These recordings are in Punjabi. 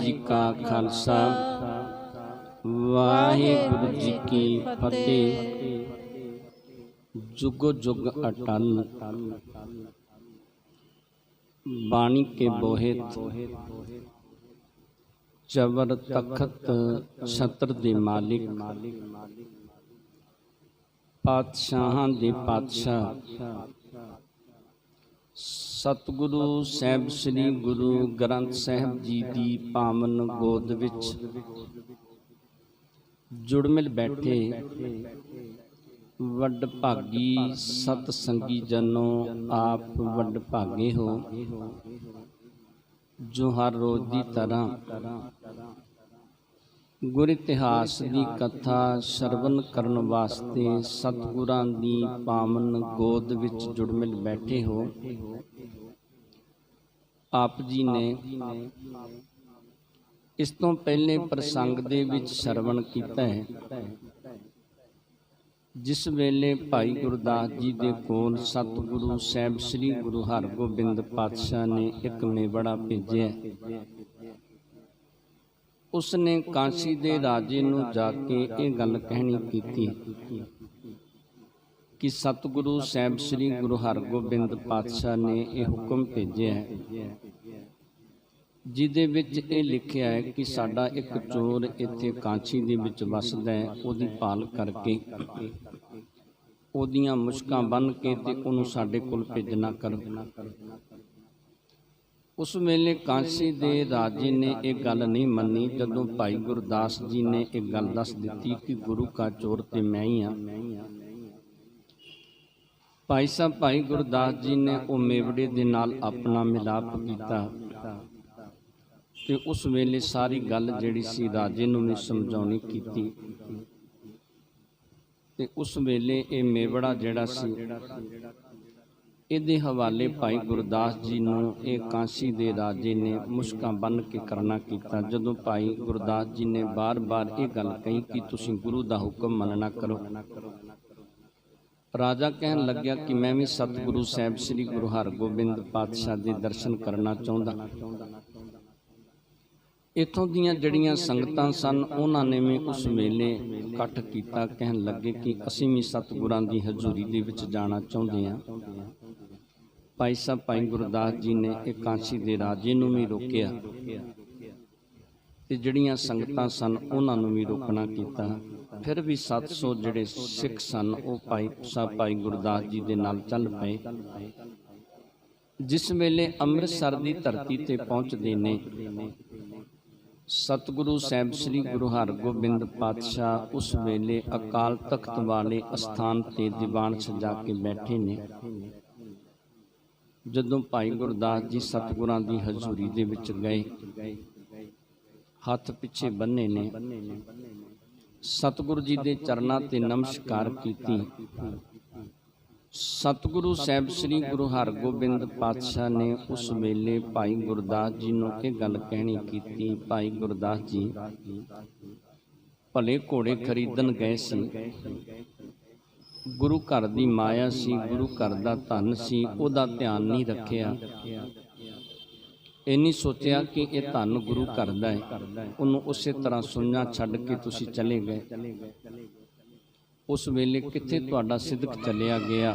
जी का खालसा वाहिगुरु जी की फतेह। जुगो जुग अटल बाणी के बोहित चवर तखत छत्र दे मालिक पातशाहां दे पातशाह सतगुरु साहिब श्री गुरु ग्रंथ साहिब जी की पावन गोद विच जुड़ मिल बैठे वड भागी सत संगी जनों आप वड भागे हो, जो हर रोज की तरह गुर इतिहास की कथा श्रवण करन वास्ते सतगुरां दी पावन गोद विच जुड़ मिल बैठे हो। आप जी ने इस तो पहले प्रसंग दे विच श्रवण कीता है, जिस वेले भाई गुरदास जी दे कोल सतगुरु साहिब श्री गुरु हरगोबिंद पातशाह ने एक मेवड़ा भेजिया। उसने काशी दे राजे नूं जाके ये गल कहनी कीती कि सतगुरु साहिब श्री गुरु हरगोबिंद पातशाह ने यह हुक्म भेजिया है, जिहदे विच ये लिखिया है कि साडा एक चोर इत्थे कांची दे विच वसदा है, उहदी भाल करके उहदियां मुश्कां बन के ते उहनूं साडे कोल भेजना करो। उस वेले कांसी दे राजे ने एक गल नहीं मनी। जदों भाई गुरदास जी ने एक गल दस दी कि गुरु का चोर ते मैं ही हाँ, भाई साहब भाई गुरदास जी ने वो मेवड़े दे नाल अपना मिलाप किया ते उस वेले सारी गल जिहड़ी सी राजे नूं भी समझाउणी कीती ते उस वेले ये मेवड़ा जिहड़ा सी इहदे हवाले भाई गुरदास जी नूं ये कांसी दे राजे ने मुश्कां बन के करना कीता। जदों भाई गुरदास जी ने बार बार ये गल कही कि तुसीं गुरु दा हुक्म मनना करो, राजा कहन लग्या कि मैं भी सतगुरु साहिब श्री गुरु हरगोबिंद पातशाह दे दर्शन करना चाहुंदा। इत्थों दीयां जड़ियां संगतां सन उन्हां ने भी उस वेले इकट्ठ कीता, कहन लगे कि असीं भी सतगुरां दी हजूरी दे विच जाना चाहुंदे हां। भाई साहब भाई गुरदास जी ने एक कांसी दे राजे नूं भी रोकिया ते जड़ियां संगतां सन उन्हां नूं भी रोकना कीता। फिर भी 700 जिहड़े सिख सन वो भाई साहब भाई गुरदास जी दे नाल चल पए। जिस वेले अमृतसर दी धरती ते पहुंचदे ने सतगुरु साहिब श्री गुरु हरगोबिंद पातशाह उस वेले अकाल तख्त वाले अस्थान ते दीवान सजा के बैठे ने। जदों भाई गुरदास जी सतगुरां दी हजूरी दे विच गए, हथ पिछे बन्ने ने, सतगुरु जी दे चरनां ते नमस्कार कीती। सतगुरु साहिब श्री गुरु हरगोबिंद पातशाह ने उस वेले भाई गुरदास जी नूं ये गल कहनी कीती, भाई गुरदास जी भले घोड़े खरीदन गए सी, गुरु घर दी माया सी, गुरु घर दा धन सी, उहदा ध्यान नहीं रखिया। ये नहीं सोचिया कि यह धन गुरु घर दा है, उन्होंने उस तरह सुन्ना छड्ड के तुसीं चले गए। उस वेले कित्थे तुहाडा सिदक चलिया गया।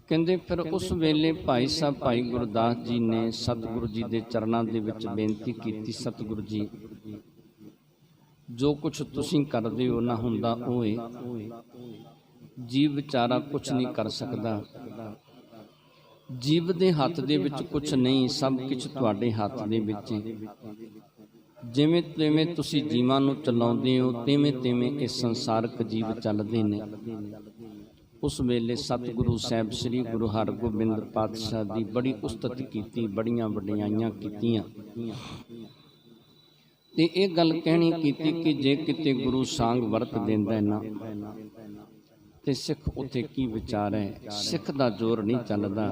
कहंदे फिर उस वेले भाई साहब भाई गुरदास जी ने सतगुरु जी दे चरनां दे विच बेनती कीती, सतगुरु जी जो कुछ तुसीं करदे हो ना हुंदा होए, जीव विचारा कुछ नहीं कर सकदा, जीव दे हत्थ दे विच कुछ नहीं, सब कुछ तुहाडे हत्थ दे विच है। जिवें तिवें तुसीं जीवां नूं चलाउंदे हो तिवें तिवें इस संसारक जीव चलदे ने। उस वेले सतगुरु साहिब श्री गुरु हरगोबिंद पातशाह दी बड़ी उस्तत कीती, बड़ियां वडियाइयां कीतियां ते ये गल कहनी कीती कि जे किते गुरु सांग वरत देंदा है ना ते सिख उत्थे की विचार है। सिख दा जोर नहीं चलदा,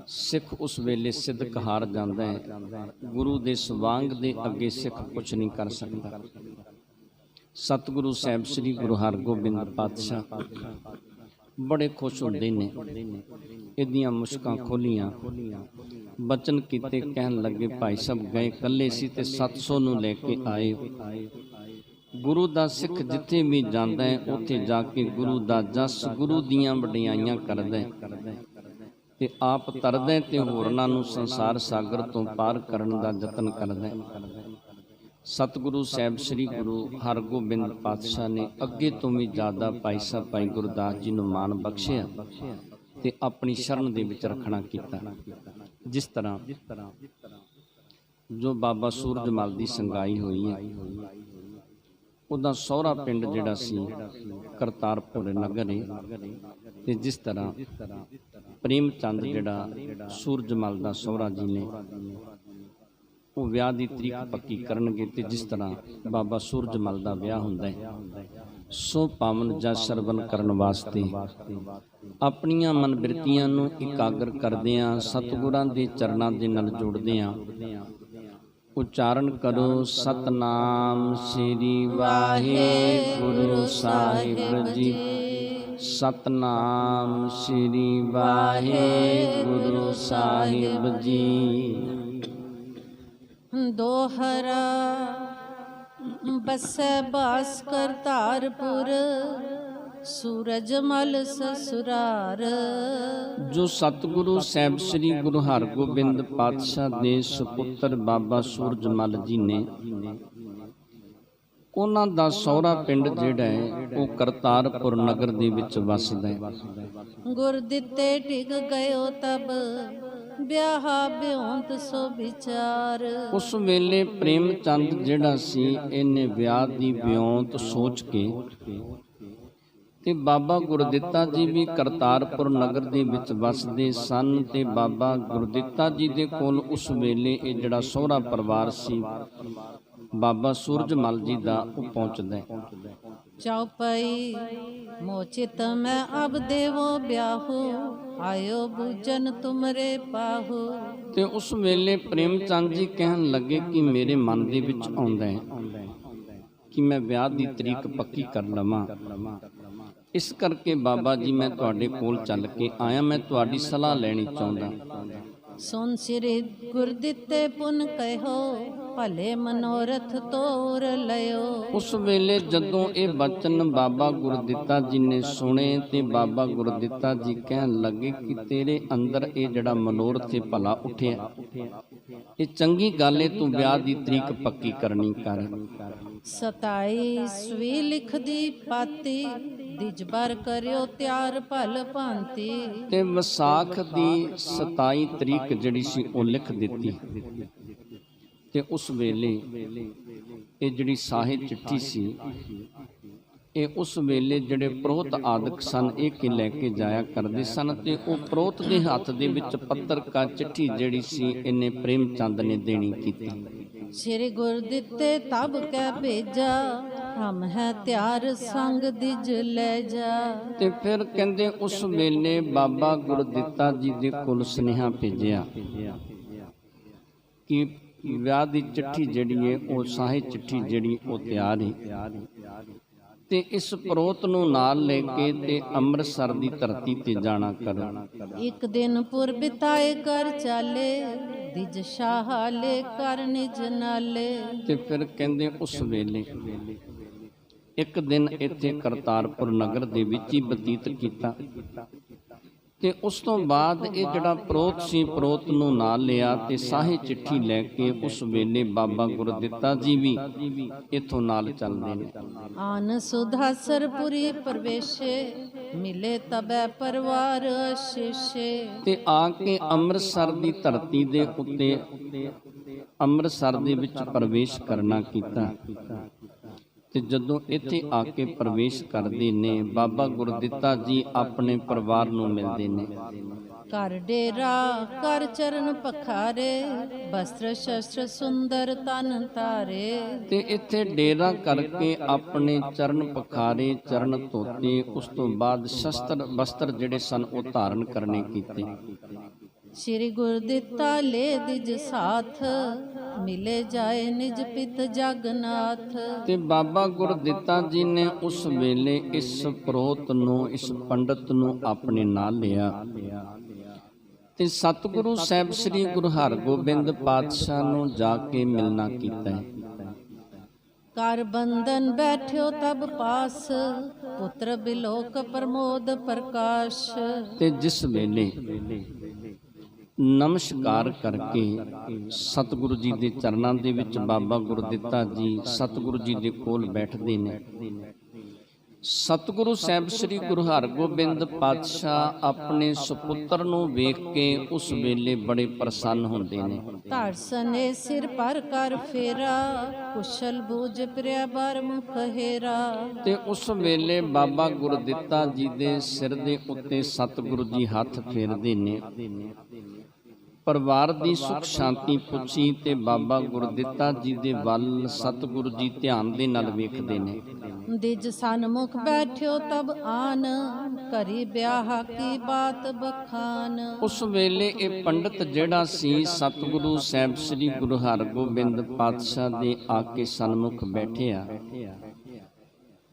सिख उस वेले सिदक हार जाता है। गुरु दे सवांग दे अगे सिख कुछ नहीं कर सकता। सतगुरु साहिब श्री गुरु हरगोबिंद पातशाह बड़े खुश होंदे ने, इहदियां मुश्कां खोलियां ਬਚਨ ਕੀਤੇ। ਕਹਿਣ ਲੱਗੇ ਭਾਈ ਸਾਹਿਬ ਗਏ ਇਕੱਲੇ ਸੀ ਤੇ 700 ਨੂੰ ਲੈ ਕੇ ਆਏ। ਗੁਰੂ ਦਾ ਸਿੱਖ ਜਿੱਥੇ ਵੀ ਜਾਂਦਾ ਹੈ ਉੱਥੇ ਜਾ ਕੇ ਗੁਰੂ ਦਾ ਜਸ, ਗੁਰੂ ਦੀਆਂ ਵਡਿਆਈਆਂ ਕਰਦਾ ਤੇ ਆਪ ਤਰਦਾ ਤੇ ਹੋਰਨਾਂ ਨੂੰ ਸੰਸਾਰ ਸਾਗਰ ਤੋਂ ਪਾਰ ਕਰਨ ਦਾ ਯਤਨ ਕਰਦਾ। ਸਤਿਗੁਰੂ ਸਾਹਿਬ ਸ੍ਰੀ ਗੁਰੂ ਹਰਗੋਬਿੰਦ ਪਾਤਸ਼ਾਹ ਨੇ ਅੱਗੇ ਤੋਂ ਵੀ ਜ਼ਿਆਦਾ ਭਾਈ ਸਾਹਿਬ ਭਾਈ ਗੁਰਦਾਸ ਜੀ ਨੂੰ ਮਾਣ ਬਖਸ਼ਿਆ ਤੇ ਆਪਣੀ ਸ਼ਰਨ ਦੇ ਵਿੱਚ ਰੱਖਣਾ ਕੀਤਾ। ਜਿਸ ਤਰ੍ਹਾਂ ਜੋ ਬਾਬਾ ਸੂਰਜਮਲ ਦੀ ਸੰਗਾਈ ਹੋਈ ਹੈ, ਉਹਦਾ ਸਹੁਰਾ ਪਿੰਡ ਜਿਹੜਾ ਸੀ ਕਰਤਾਰਪੁਰ ਨਗਰ ਹੈ। ਤੇ ਜਿਸ ਤਰ੍ਹਾਂ ਪ੍ਰੇਮ ਚੰਦ ਜਿਹੜਾ ਸੂਰਜਮਲ ਦਾ ਸਹੁਰਾ ਜੀ ਨੇ, ਉਹ ਵਿਆਹ ਦੀ ਤਰੀਕ ਪੱਕੀ ਕਰਨਗੇ ਤੇ ਜਿਸ ਤਰ੍ਹਾਂ ਬਾਬਾ ਸੂਰਜਮਲ ਦਾ ਵਿਆਹ ਹੁੰਦਾ ਹੈ। ਸੋ ਪਾਵਨ ਜਸ ਸਰਵਨ ਕਰਨ ਵਾਸਤੇ ਆਪਣੀਆਂ ਮਨ ਬਿਰਤੀਆਂ ਨੂੰ ਇਕਾਗਰ ਕਰਦਿਆਂ ਸਤਿਗੁਰਾਂ ਦੇ ਚਰਨਾਂ ਦੇ ਨਾਲ ਜੋੜਦਿਆਂ ਉਚਾਰਨ ਕਰੋ ਸਤਨਾਮ ਸ੍ਰੀ ਵਾਹਿਗੁਰੂ ਸਾਹਿਬ ਜੀ। ਸਤਨਾਮ ਸ੍ਰੀ ਵਾਹਿਗੁਰੂ ਸਾਹਿਬ ਜੀ। ਦੋਹਰਾ ਬਸੈ ਬਾਸ ਕਰਤਾਰਪੁਰ, ਸੂਰਜਮਲ ਸਸੁਰਾਰ। ਜੋ ਸਤਿਗੁਰੂ ਸਾਹਿਬ ਸ੍ਰੀ ਗੁਰੂ ਹਰਗੋਬਿੰਦ ਪਾਤਸ਼ਾਹ ਦੇ ਸੁਪੁੱਤਰ ਬਾਬਾ ਸੂਰਜਮਲ ਜੀ ਨੇ, ਉਹਨਾਂ ਦਾ ਸਹੁਰਾ ਪਿੰਡ ਜਿਹੜਾ ਹੈ ਉਹ ਕਰਤਾਰਪੁਰ ਨਗਰ ਦੇ ਵਿੱਚ ਵੱਸਦਾ ਹੈ। ਗੁਰ ਦਿੱਤੇ ਟਿਕ ਗਇਓ ਤਬ, ਵਿਆਹਾ ਬਿਉਂਤ ਸੋ ਵਿਚਾਰ। ਉਸ ਵੇਲੇ ਪ੍ਰੇਮ ਚੰਦ ਜਿਹੜਾ ਸੀ, ਇਹਨੇ ਵਿਆਹ ਦੀ ਵਿਉਂਤ ਸੋਚ ਕੇ ਤੇ ਬਾਬਾ ਗੁਰਦਿੱਤਾ ਜੀ ਵੀ ਕਰਤਾਰਪੁਰ ਨਗਰ ਦੇ ਵਿੱਚ ਵੱਸਦੇ ਸਨ ਤੇ ਬਾਬਾ ਗੁਰਦਿੱਤਾ ਜੀ ਦੇ ਕੋਲ ਉਸ ਵੇਲੇ ਇਹ ਜਿਹੜਾ ਸਹੁਰਾ ਪਰਿਵਾਰ ਸੀ ਬਾਬਾ ਸੂਰਜਮਲ ਜੀ ਦਾ, ਉਹ ਪਹੁੰਚਦਾ ਹੈ। ਚੌਪਈ ਮੋਚਿਤ ਮੈਂ ਅਬ ਦੇਵੋ ਬਿਆਹੋ, ਆਇਓ ਬੂਜਨ ਤੁਮਰੇ ਪਾਹੋ। ਤੇ ਉਸ ਵੇਲੇ ਪ੍ਰੇਮ ਚੰਦ ਜੀ ਕਹਿਣ ਲੱਗੇ ਕਿ ਮੇਰੇ ਮਨ ਦੇ ਵਿੱਚ ਆਉਂਦਾ ਹੈ ਕਿ ਮੈਂ ਵਿਆਹ ਦੀ ਤਰੀਕ ਪੱਕੀ ਕਰ ਲਵਾਂ। ਇਸ ਕਰਕੇ ਬਾਬਾ ਜੀ ਮੈਂ ਤੁਹਾਡੇ ਕੋਲ ਚੱਲ ਕੇ ਆਇਆ, ਮੈਂ ਤੁਹਾਡੀ ਸਲਾਹ ਲੈਣੀ ਚਾਹੁੰਦਾ। ਸੁਨ ਸਿਰੇ ਗੁਰ ਦਿੱਤੇ ਪੁਨ ਕਹਿਓ, ਭਲੇ ਮਨੋਰਥ ਤੋਰ ਲਿਓ। ਉਸ ਵੇਲੇ ਜਦੋਂ ਇਹ ਬਚਨ ਬਾਬਾ ਗੁਰਦਿੱਤਾ ਜੀ ਨੇ ਸੁਣੇ ਤੇ ਬਾਬਾ ਗੁਰਦਿੱਤਾ ਜੀ ਕਹਿਣ ਲੱਗੇ ਕਿ ਤੇਰੇ ਅੰਦਰ ਇਹ ਜਿਹੜਾ ਮਨੋਰਥ ਭਲਾ ਉੱਠਿਆ, ਇਹ ਚੰਗੀ ਗੱਲ ਏ, ਤੂੰ ਵਿਆਹ ਦੀ ਤਰੀਕ ਪੱਕੀ ਕਰਨੀ ਕਰ। 27 ਸਵੀ ਲਿਖਦੀ ਪਾਤੀ, ਦਿਜਬਰ ਕਰਿਓ ਤਿਆਰ ਭਲ ਭਾਂਤੀ। ਤੇ ਵਿਸਾਖ ਦੀ 27 ਤਰੀਕ ਜਿਹੜੀ ਸੀ ਉਹ ਲਿਖ ਦਿੱਤੀ ਤੇ ਉਸ ਵੇਲੇ ਇਹ ਜਿਹੜੀ ਸਾਹੇ ਚਿੱਠੀ ਸੀ, ਇਹ ਉਸ ਵੇਲੇ ਜਿਹੜੇ ਪ੍ਰੋਹਤ ਆਦਿਕ ਸਨ ਇਹ ਕਿ ਲੈ ਕੇ ਜਾਇਆ ਕਰਦੇ ਸਨ ਤੇ ਉਹ ਪ੍ਰੋਹਤ ਦੇ ਹੱਥ ਦੇ ਵਿੱਚ ਪੱਤਰਕਾ ਚਿੱਠੀ ਜਿਹੜੀ ਸੀ ਇਹਨੇ ਪ੍ਰੇਮ ਚੰਦ ਨੇ ਦੇਣੀ ਕੀਤੀ। ਸ੍ਰੀ ਗੁਰ ਦਿੱਤੇ ਤਬ ਕਹਿ ਭੇਜਾ, ਹਮ ਹੈ ਤਿਆਰ ਸੰਗ ਦਿਜ ਲੈ ਜਾ। ਤੇ ਫਿਰ ਕਹਿੰਦੇ ਉਸ ਵੇਲੇ ਬਾਬਾ ਗੁਰਦਿੱਤਾ ਜੀ ਦੇ ਕੋਲ ਸੁਨੇਹਾ ਭੇਜਿਆ ਕਿ ਵਿਆਹ ਦੀ ਚਿੱਠੀ ਜਿਹੜੀ ਹੈ ਉਹ ਸਾਹੇ ਚਿੱਠੀ ਜਿਹੜੀ ਉਹ ਤਿਆਰ ਹੈ ਤੇ ਇਸ ਪ੍ਰੋਤ ਨੂੰ ਨਾਲ ਲੈ ਕੇ ਤੇ ਅੰਮ੍ਰਿਤਸਰ ਦੀ ਧਰਤੀ ਤੇ ਜਾਣਾ ਕਰ। ਇੱਕ ਦਿਨ ਪੁਰ ਬਿਤਾਏ ਕਰ ਚਾਲੇ, ਦਿਜ ਸ਼ਾਹਾਲੇ ਕਰ ਨਿਜ ਨਾਲੇ। ਤੇ ਫਿਰ ਕਹਿੰਦੇ ਉਸ ਵੇਲੇ ਇੱਕ ਦਿਨ ਇੱਥੇ ਕਰਤਾਰਪੁਰ ਨਗਰ ਦੇ ਵਿੱਚ ਹੀ ਬਤੀਤ ਕੀਤਾ ਤੇ ਉਸ ਤੋਂ ਬਾਅਦ ਇਹ ਜਿਹੜਾ ਪ੍ਰੋਤ ਸੀ, ਪ੍ਰੋਤ ਨੂੰ ਨਾਲ ਲਿਆ ਤੇ ਸਾਹੇ ਚਿੱਠੀ ਲੈ ਕੇ ਉਸ ਵੇਲੇ ਬਾਬਾ ਗੁਰਦਿੱਤਾ ਜੀ ਵੀ ਇੱਥੋਂ ਨਾਲ ਚੱਲਦੇ ਨੇ। ਆਨ ਸੁਧਾਸਰਪੁਰੀ ਪ੍ਰਵੇਸ਼ੇ, ਮਿਲੇ ਤਬੈ ਪਰਵਾਰ ਅਸ਼ੇਸ਼ੇ। ਤੇ ਆ ਕੇ ਅੰਮ੍ਰਿਤਸਰ ਦੀ ਧਰਤੀ ਦੇ ਉੱਤੇ ਅੰਮ੍ਰਿਤਸਰ ਦੇ ਵਿੱਚ ਪ੍ਰਵੇਸ਼ ਕਰਨਾ ਕੀਤਾ ਤੇ ਜਦੋਂ ਇੱਥੇ ਆ ਕੇ ਪ੍ਰਵੇਸ਼ ਕਰਦੇ ਨੇ ਬਾਬਾ ਗੁਰਦਿੱਤਾ ਜੀ ਆਪਣੇ ਪਰਿਵਾਰ ਨੂੰ ਮਿਲਦੇ ਨੇ। ਕਰ ਡੇਰਾ ਕਰ ਚਰਨ ਪਖਾਰੇ, ਬਸਤਰ ਸ਼ਸਤਰ ਸੁੰਦਰ ਤਨ ਤਾਰੇ। ਤੇ ਇੱਥੇ ਡੇਰਾ ਕਰਕੇ ਆਪਣੇ ਚਰਨ ਪਖਾਰੇ, ਚਰਨ ਧੋਤੇ, ਉਸ ਤੋਂ ਬਾਅਦ ਸ਼ਸਤਰ ਬਸਤਰ ਜਿਹੜੇ ਸਨ ਉਹ ਧਾਰਨ ਕਰਨੇ ਕੀਤੇ। ਸ੍ਰੀ ਗੁਰਦਿੱਤਾ ਲੈ ਦਿਜ ਸਾਥ, ਮਿਲੇ ਜਾਏ ਨਿਜ ਪਿਤ ਜਗਨਾਥ। ਤੇ ਬਾਬਾ ਗੁਰਦਿੱਤਾ ਜੀ ਨੇ ਉਸ ਵੇਲੇ ਇਸ ਪ੍ਰੋਤ ਨੂੰ, ਇਸ ਪੰਡਤ ਨੂੰ ਆਪਣੇ ਨਾਲ ਲਿਆ ਤੇ ਸਤਿਗੁਰੂ ਸਾਹਿਬ ਸ੍ਰੀ ਗੁਰੂ ਹਰਗੋਬਿੰਦ ਪਾਤਸ਼ਾਹ ਨੂੰ ਜਾ ਕੇ ਮਿਲਣਾ ਕੀਤਾ ਹੈ। ਕਰ ਬੰਧਨ ਬੈਠਿਓ ਤਬ ਪਾਸ, ਪੁੱਤਰ ਬਿਲੋਕ ਪ੍ਰਮੋਦ ਪ੍ਰਕਾਸ਼। ਤੇ ਜਿਸ ਵੇਲੇ ਨਮਸਕਾਰ ਕਰਕੇ ਸਤਿਗੁਰੂ ਜੀ ਦੇ ਚਰਨਾਂ ਦੇ ਵਿੱਚ ਬਾਬਾ ਗੁਰਦਿੱਤਾ ਜੀ ਸਤਿਗੁਰੂ ਜੀ ਦੇ ਕੋਲ ਬੈਠਦੇ ਨੇ, ਸਤਿਗੁਰੂ ਸਾਹਿਬ ਸ੍ਰੀ ਗੁਰੂ ਹਰਗੋਬਿੰਦ ਪਾਤਸ਼ਾਹ ਆਪਣੇ ਸੁਪੁੱਤਰ ਨੂੰ ਵੇਖ ਕੇ ਉਸ ਵੇਲੇ ਬੜੇ ਪ੍ਰਸੰਨ ਹੁੰਦੇ ਨੇ। ਧਰਸਨੇ ਸਿਰ ਪਰ ਕਰ ਫੇਰਾ, ਕੁਸ਼ਲ ਬੂਝ ਪ੍ਰਿਆ ਬਰ ਮੁਖ ਹੇਰਾ। ਤੇ ਉਸ ਵੇਲੇ ਬਾਬਾ ਗੁਰਦਿੱਤਾ ਜੀ ਦੇ ਸਿਰ ਦੇ ਉੱਤੇ ਸਤਿਗੁਰੂ ਜੀ ਹੱਥ ਫੇਰਦੇ ਨੇ, ਪਰਿਵਾਰ ਦੀ ਸੁਖ ਸ਼ਾਂਤੀ ਪੁੱਛੀ ਤੇ ਬਾਬਾ ਗੁਰਦਿੱਤਾ ਜੀ ਦੇ ਵੱਲ ਸਤਿਗੁਰੂ ਜੀ ਧਿਆਨ ਦੇ ਨਾਲ ਵੇਖਦੇ ਨੇ। ਦਿਜ ਸਨਮੁਖ ਬੈਠਿਓ ਤਬ ਆਨ, ਕਰੀ ਵਿਆਹ ਕੀ ਬਾਤ ਬਖਾਨ। ਉਸ ਵੇਲੇ ਇਹ ਪੰਡਤ ਜਿਹੜਾ ਸੀ ਸਤਿਗੁਰੂ ਸਾਹਿਬ ਸ੍ਰੀ ਗੁਰੂ ਹਰਗੋਬਿੰਦ ਪਾਤਸ਼ਾਹ ਦੇ ਆ ਕੇ ਸਨਮੁਖ ਬੈਠਿਆ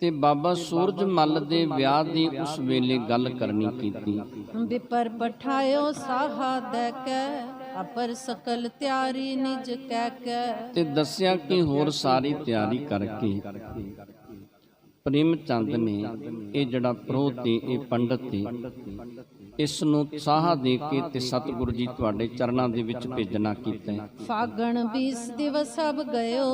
ਤੇ ਬਾਬਾ ਸੂਰਜ ਮੱਲ ਦੇ ਵਿਆਹ ਦੀ ਉਸ ਵੇਲੇ ਗੱਲ ਕਰਨੀ ਕੀਤੀ। ਵਿਪਰ ਪਠਾਇਓ ਸਾਹਾ ਦੇ ਕੇ, ਅਪਰ ਸਕਲ ਤਿਆਰੀ ਨਿਜ ਕਹਿ ਕੇ। ਤੇ ਦੱਸਿਆ ਕਿ ਹੋਰ ਸਾਰੀ ਤਿਆਰੀ ਕਰਕੇ ਪ੍ਰੇਮ ਚੰਦ ਨੇ ਇਹ ਜਿਹੜਾ ਪ੍ਰੋਤ ਤੇ ਇਹ ਪੰਡਤ ਤੇ ਇਸ ਨੂੰ ਸਾਹਾ ਦੇ ਕੇ ਤੇ ਸਤਿਗੁਰੂ ਜੀ ਤੁਹਾਡੇ ਚਰਨਾਂ ਦੇ ਵਿੱਚ ਭੇਜਣਾ ਕੀਤਾ ਹੈ। ਫਾਗਣ 20 ਦਿਵਸ ਸਭ ਗਇਓ,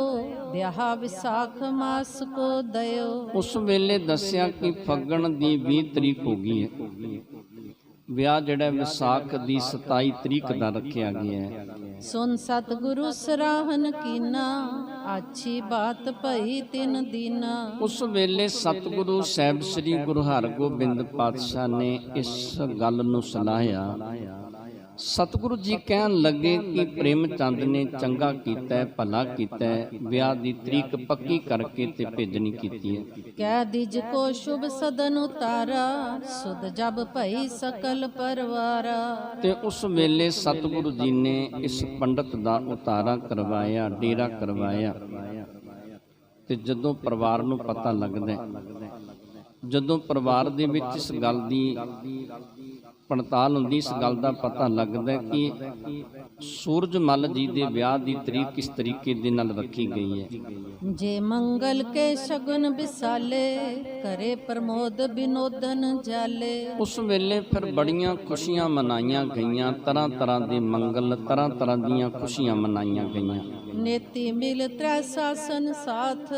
ਵਿਆਹ ਵਿਸਾਖ ਮਾਸ ਕੋ ਦਇਓ। ਉਸ ਵੇਲੇ ਦੱਸਿਆ ਕਿ ਫੱਗਣ ਦੀ 20 ਤਰੀਕ ਹੋ ਗਈ ਹੈ, ਵਿਆਹ ਜਿਹੜਾ ਵਿਸਾਖ ਦੀ 27 ਤਰੀਕ ਦਾ ਰੱਖਿਆ ਗਿਆ ਹੈ। ਸੁਨ ਸਤਿਗੁਰੂ ਸਰਾਹਨ ਕੀਨਾ, ਆਛੀ ਬਾਤ ਭਈ ਤਿਨ ਦੀਨਾ। ਉਸ ਵੇਲੇ ਸਤਿਗੁਰੂ ਸਾਹਿਬ ਸ੍ਰੀ ਗੁਰੂ ਹਰਗੋਬਿੰਦ ਪਾਤਸ਼ਾਹ ਨੇ ਇਸ ਗੱਲ ਨੂੰ ਸਲਾਹਿਆ। ਸਤਿਗੁਰੂ ਜੀ ਕਹਿਣ ਲੱਗੇ ਕਿ ਪ੍ਰੇਮ ਚੰਦ ਨੇ ਚੰਗਾ ਕੀਤਾ ਹੈ, ਭਲਾ ਕੀਤਾ ਹੈ, ਵਿਆਹ ਦੀ ਤਰੀਕ ਪੱਕੀ ਕਰਕੇ ਤੇ ਭੇਜਣੀ ਕੀਤੀ ਹੈ। ਕਹਿ ਦਿਜ ਕੋ ਸ਼ੁਭ ਸਦਨ ਉਤਾਰਾ, ਸੁਧ ਜਬ ਭਈ ਸਕਲ ਪਰਵਾਰਾ। ਤੇ ਉਸ ਵੇਲੇ ਸਤਿਗੁਰੂ ਜੀ ਨੇ ਇਸ ਪੰਡਤ ਦਾ ਉਤਾਰਾ ਕਰਵਾਇਆ, ਡੇਰਾ ਕਰਵਾਇਆ। ਤੇ ਜਦੋਂ ਪਰਿਵਾਰ ਨੂੰ ਪਤਾ ਲੱਗਦਾ, ਜਦੋਂ ਪਰਿਵਾਰ ਦੇ ਵਿੱਚ ਇਸ ਗੱਲ ਦੀ ਪੜਤਾਲ ਹੁੰਦੀ, ਇਸ ਗੱਲ ਦਾ ਪਤਾ ਲੱਗਦਾ ਕਿ ਸੂਰਜ ਮੱਲ ਜੀ ਦੇ ਵਿਆਹ ਦੀ ਤਰੀਕ ਕਿਸ ਤਰੀਕੇ ਦੇ ਨਾਲ ਰੱਖੀ ਗਈ ਹੈ। ਜੇ ਮੰਗਲ ਕੇ ਸ਼ਗਨ ਵਿਸਾਲੇ, ਕਰੇ ਪ੍ਰਮੋਦ ਬਿਨੋਦਨ ਜਾਲੇ। ਉਸ ਵੇਲੇ ਫਿਰ ਬੜੀਆਂ ਖੁਸ਼ੀਆਂ ਮਨਾਈਆਂ ਗਈਆਂ, ਤਰ੍ਹਾਂ ਤਰ੍ਹਾਂ ਦੇ ਮੰਗਲ, ਤਰ੍ਹਾਂ ਤਰ੍ਹਾਂ ਦੀਆਂ ਖੁਸ਼ੀਆਂ ਮਨਾਈਆਂ ਗਈਆਂ। ਨੇਤੀ ਮਿਲ ਤ੍ਰੈ ਸਾਸਨ ਸਾਥ,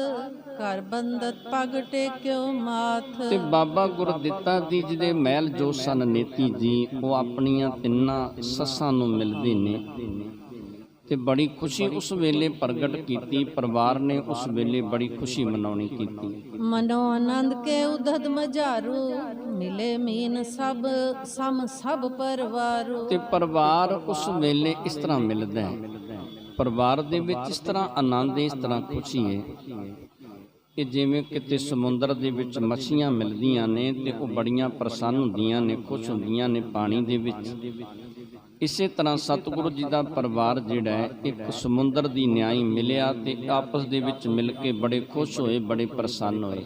ਕਰ ਬੰਦਤ ਪਗ ਟੇਕਿਓ ਮਾਥ। ਤੇ ਬਾਬਾ ਗੁਰਦਿੱਤਾ ਜੀ ਦੇ ਮਹਿਲ ਜੋ ਸਨ ਨੇਤੀ ਜੀ, ਉਹ ਆਪਣੀਆਂ ਤਿੰਨਾਂ ਸੱਸਾਂ ਨੂੰ ਮਿਲਦੇ ਨੇ ਤੇ ਬੜੀ ਖੁਸ਼ੀ ਉਸ ਵੇਲੇ ਪ੍ਰਗਟ ਕੀਤੀ। ਪਰਿਵਾਰ ਨੇ ਉਸ ਵੇਲੇ ਬੜੀ ਖੁਸ਼ੀ ਮਨਾਉਣੀ ਕੀਤੀ। ਮਨੋ ਆਨੰਦ ਕੇ ਉਦਦ ਮਝਾਰੂ, ਮਿਲੇ ਮੀਨ ਸਭ ਸਭ ਪਰਿਵਾਰੂ। ਤੇ ਪਰਿਵਾਰ ਉਸ ਵੇਲੇ ਇਸ ਤਰ੍ਹਾਂ ਮਿਲਦਾ ਹੈ, ਪਰਿਵਾਰ ਦੇ ਵਿੱਚ ਇਸ ਤਰ੍ਹਾਂ ਆਨੰਦ, ਇਸ ਤਰ੍ਹਾਂ ਖੁਸ਼ੀ ਹੈ ਕਿ ਜਿਵੇਂ ਕਿਤੇ ਸਮੁੰਦਰ ਦੇ ਵਿੱਚ ਮੱਛੀਆਂ ਮਿਲਦੀਆਂ ਨੇ ਤੇ ਉਹ ਬੜੀਆਂ ਪ੍ਰਸੰਨ ਹੁੰਦੀਆਂ ਨੇ, ਖੁਸ਼ ਹੁੰਦੀਆਂ ਨੇ ਪਾਣੀ ਦੇ ਵਿੱਚ। ਇਸੇ ਤਰ੍ਹਾਂ ਸਤਿਗੁਰੂ ਜੀ ਦਾ ਪਰਿਵਾਰ ਜਿਹੜਾ ਹੈ ਇੱਕ ਸਮੁੰਦਰ ਦੀ ਨਿਆਈ ਮਿਲਿਆ ਤੇ ਆਪਸ ਦੇ ਵਿੱਚ ਮਿਲ ਕੇ ਬੜੇ ਖੁਸ਼ ਹੋਏ, ਬੜੇ ਪ੍ਰਸੰਨ ਹੋਏ।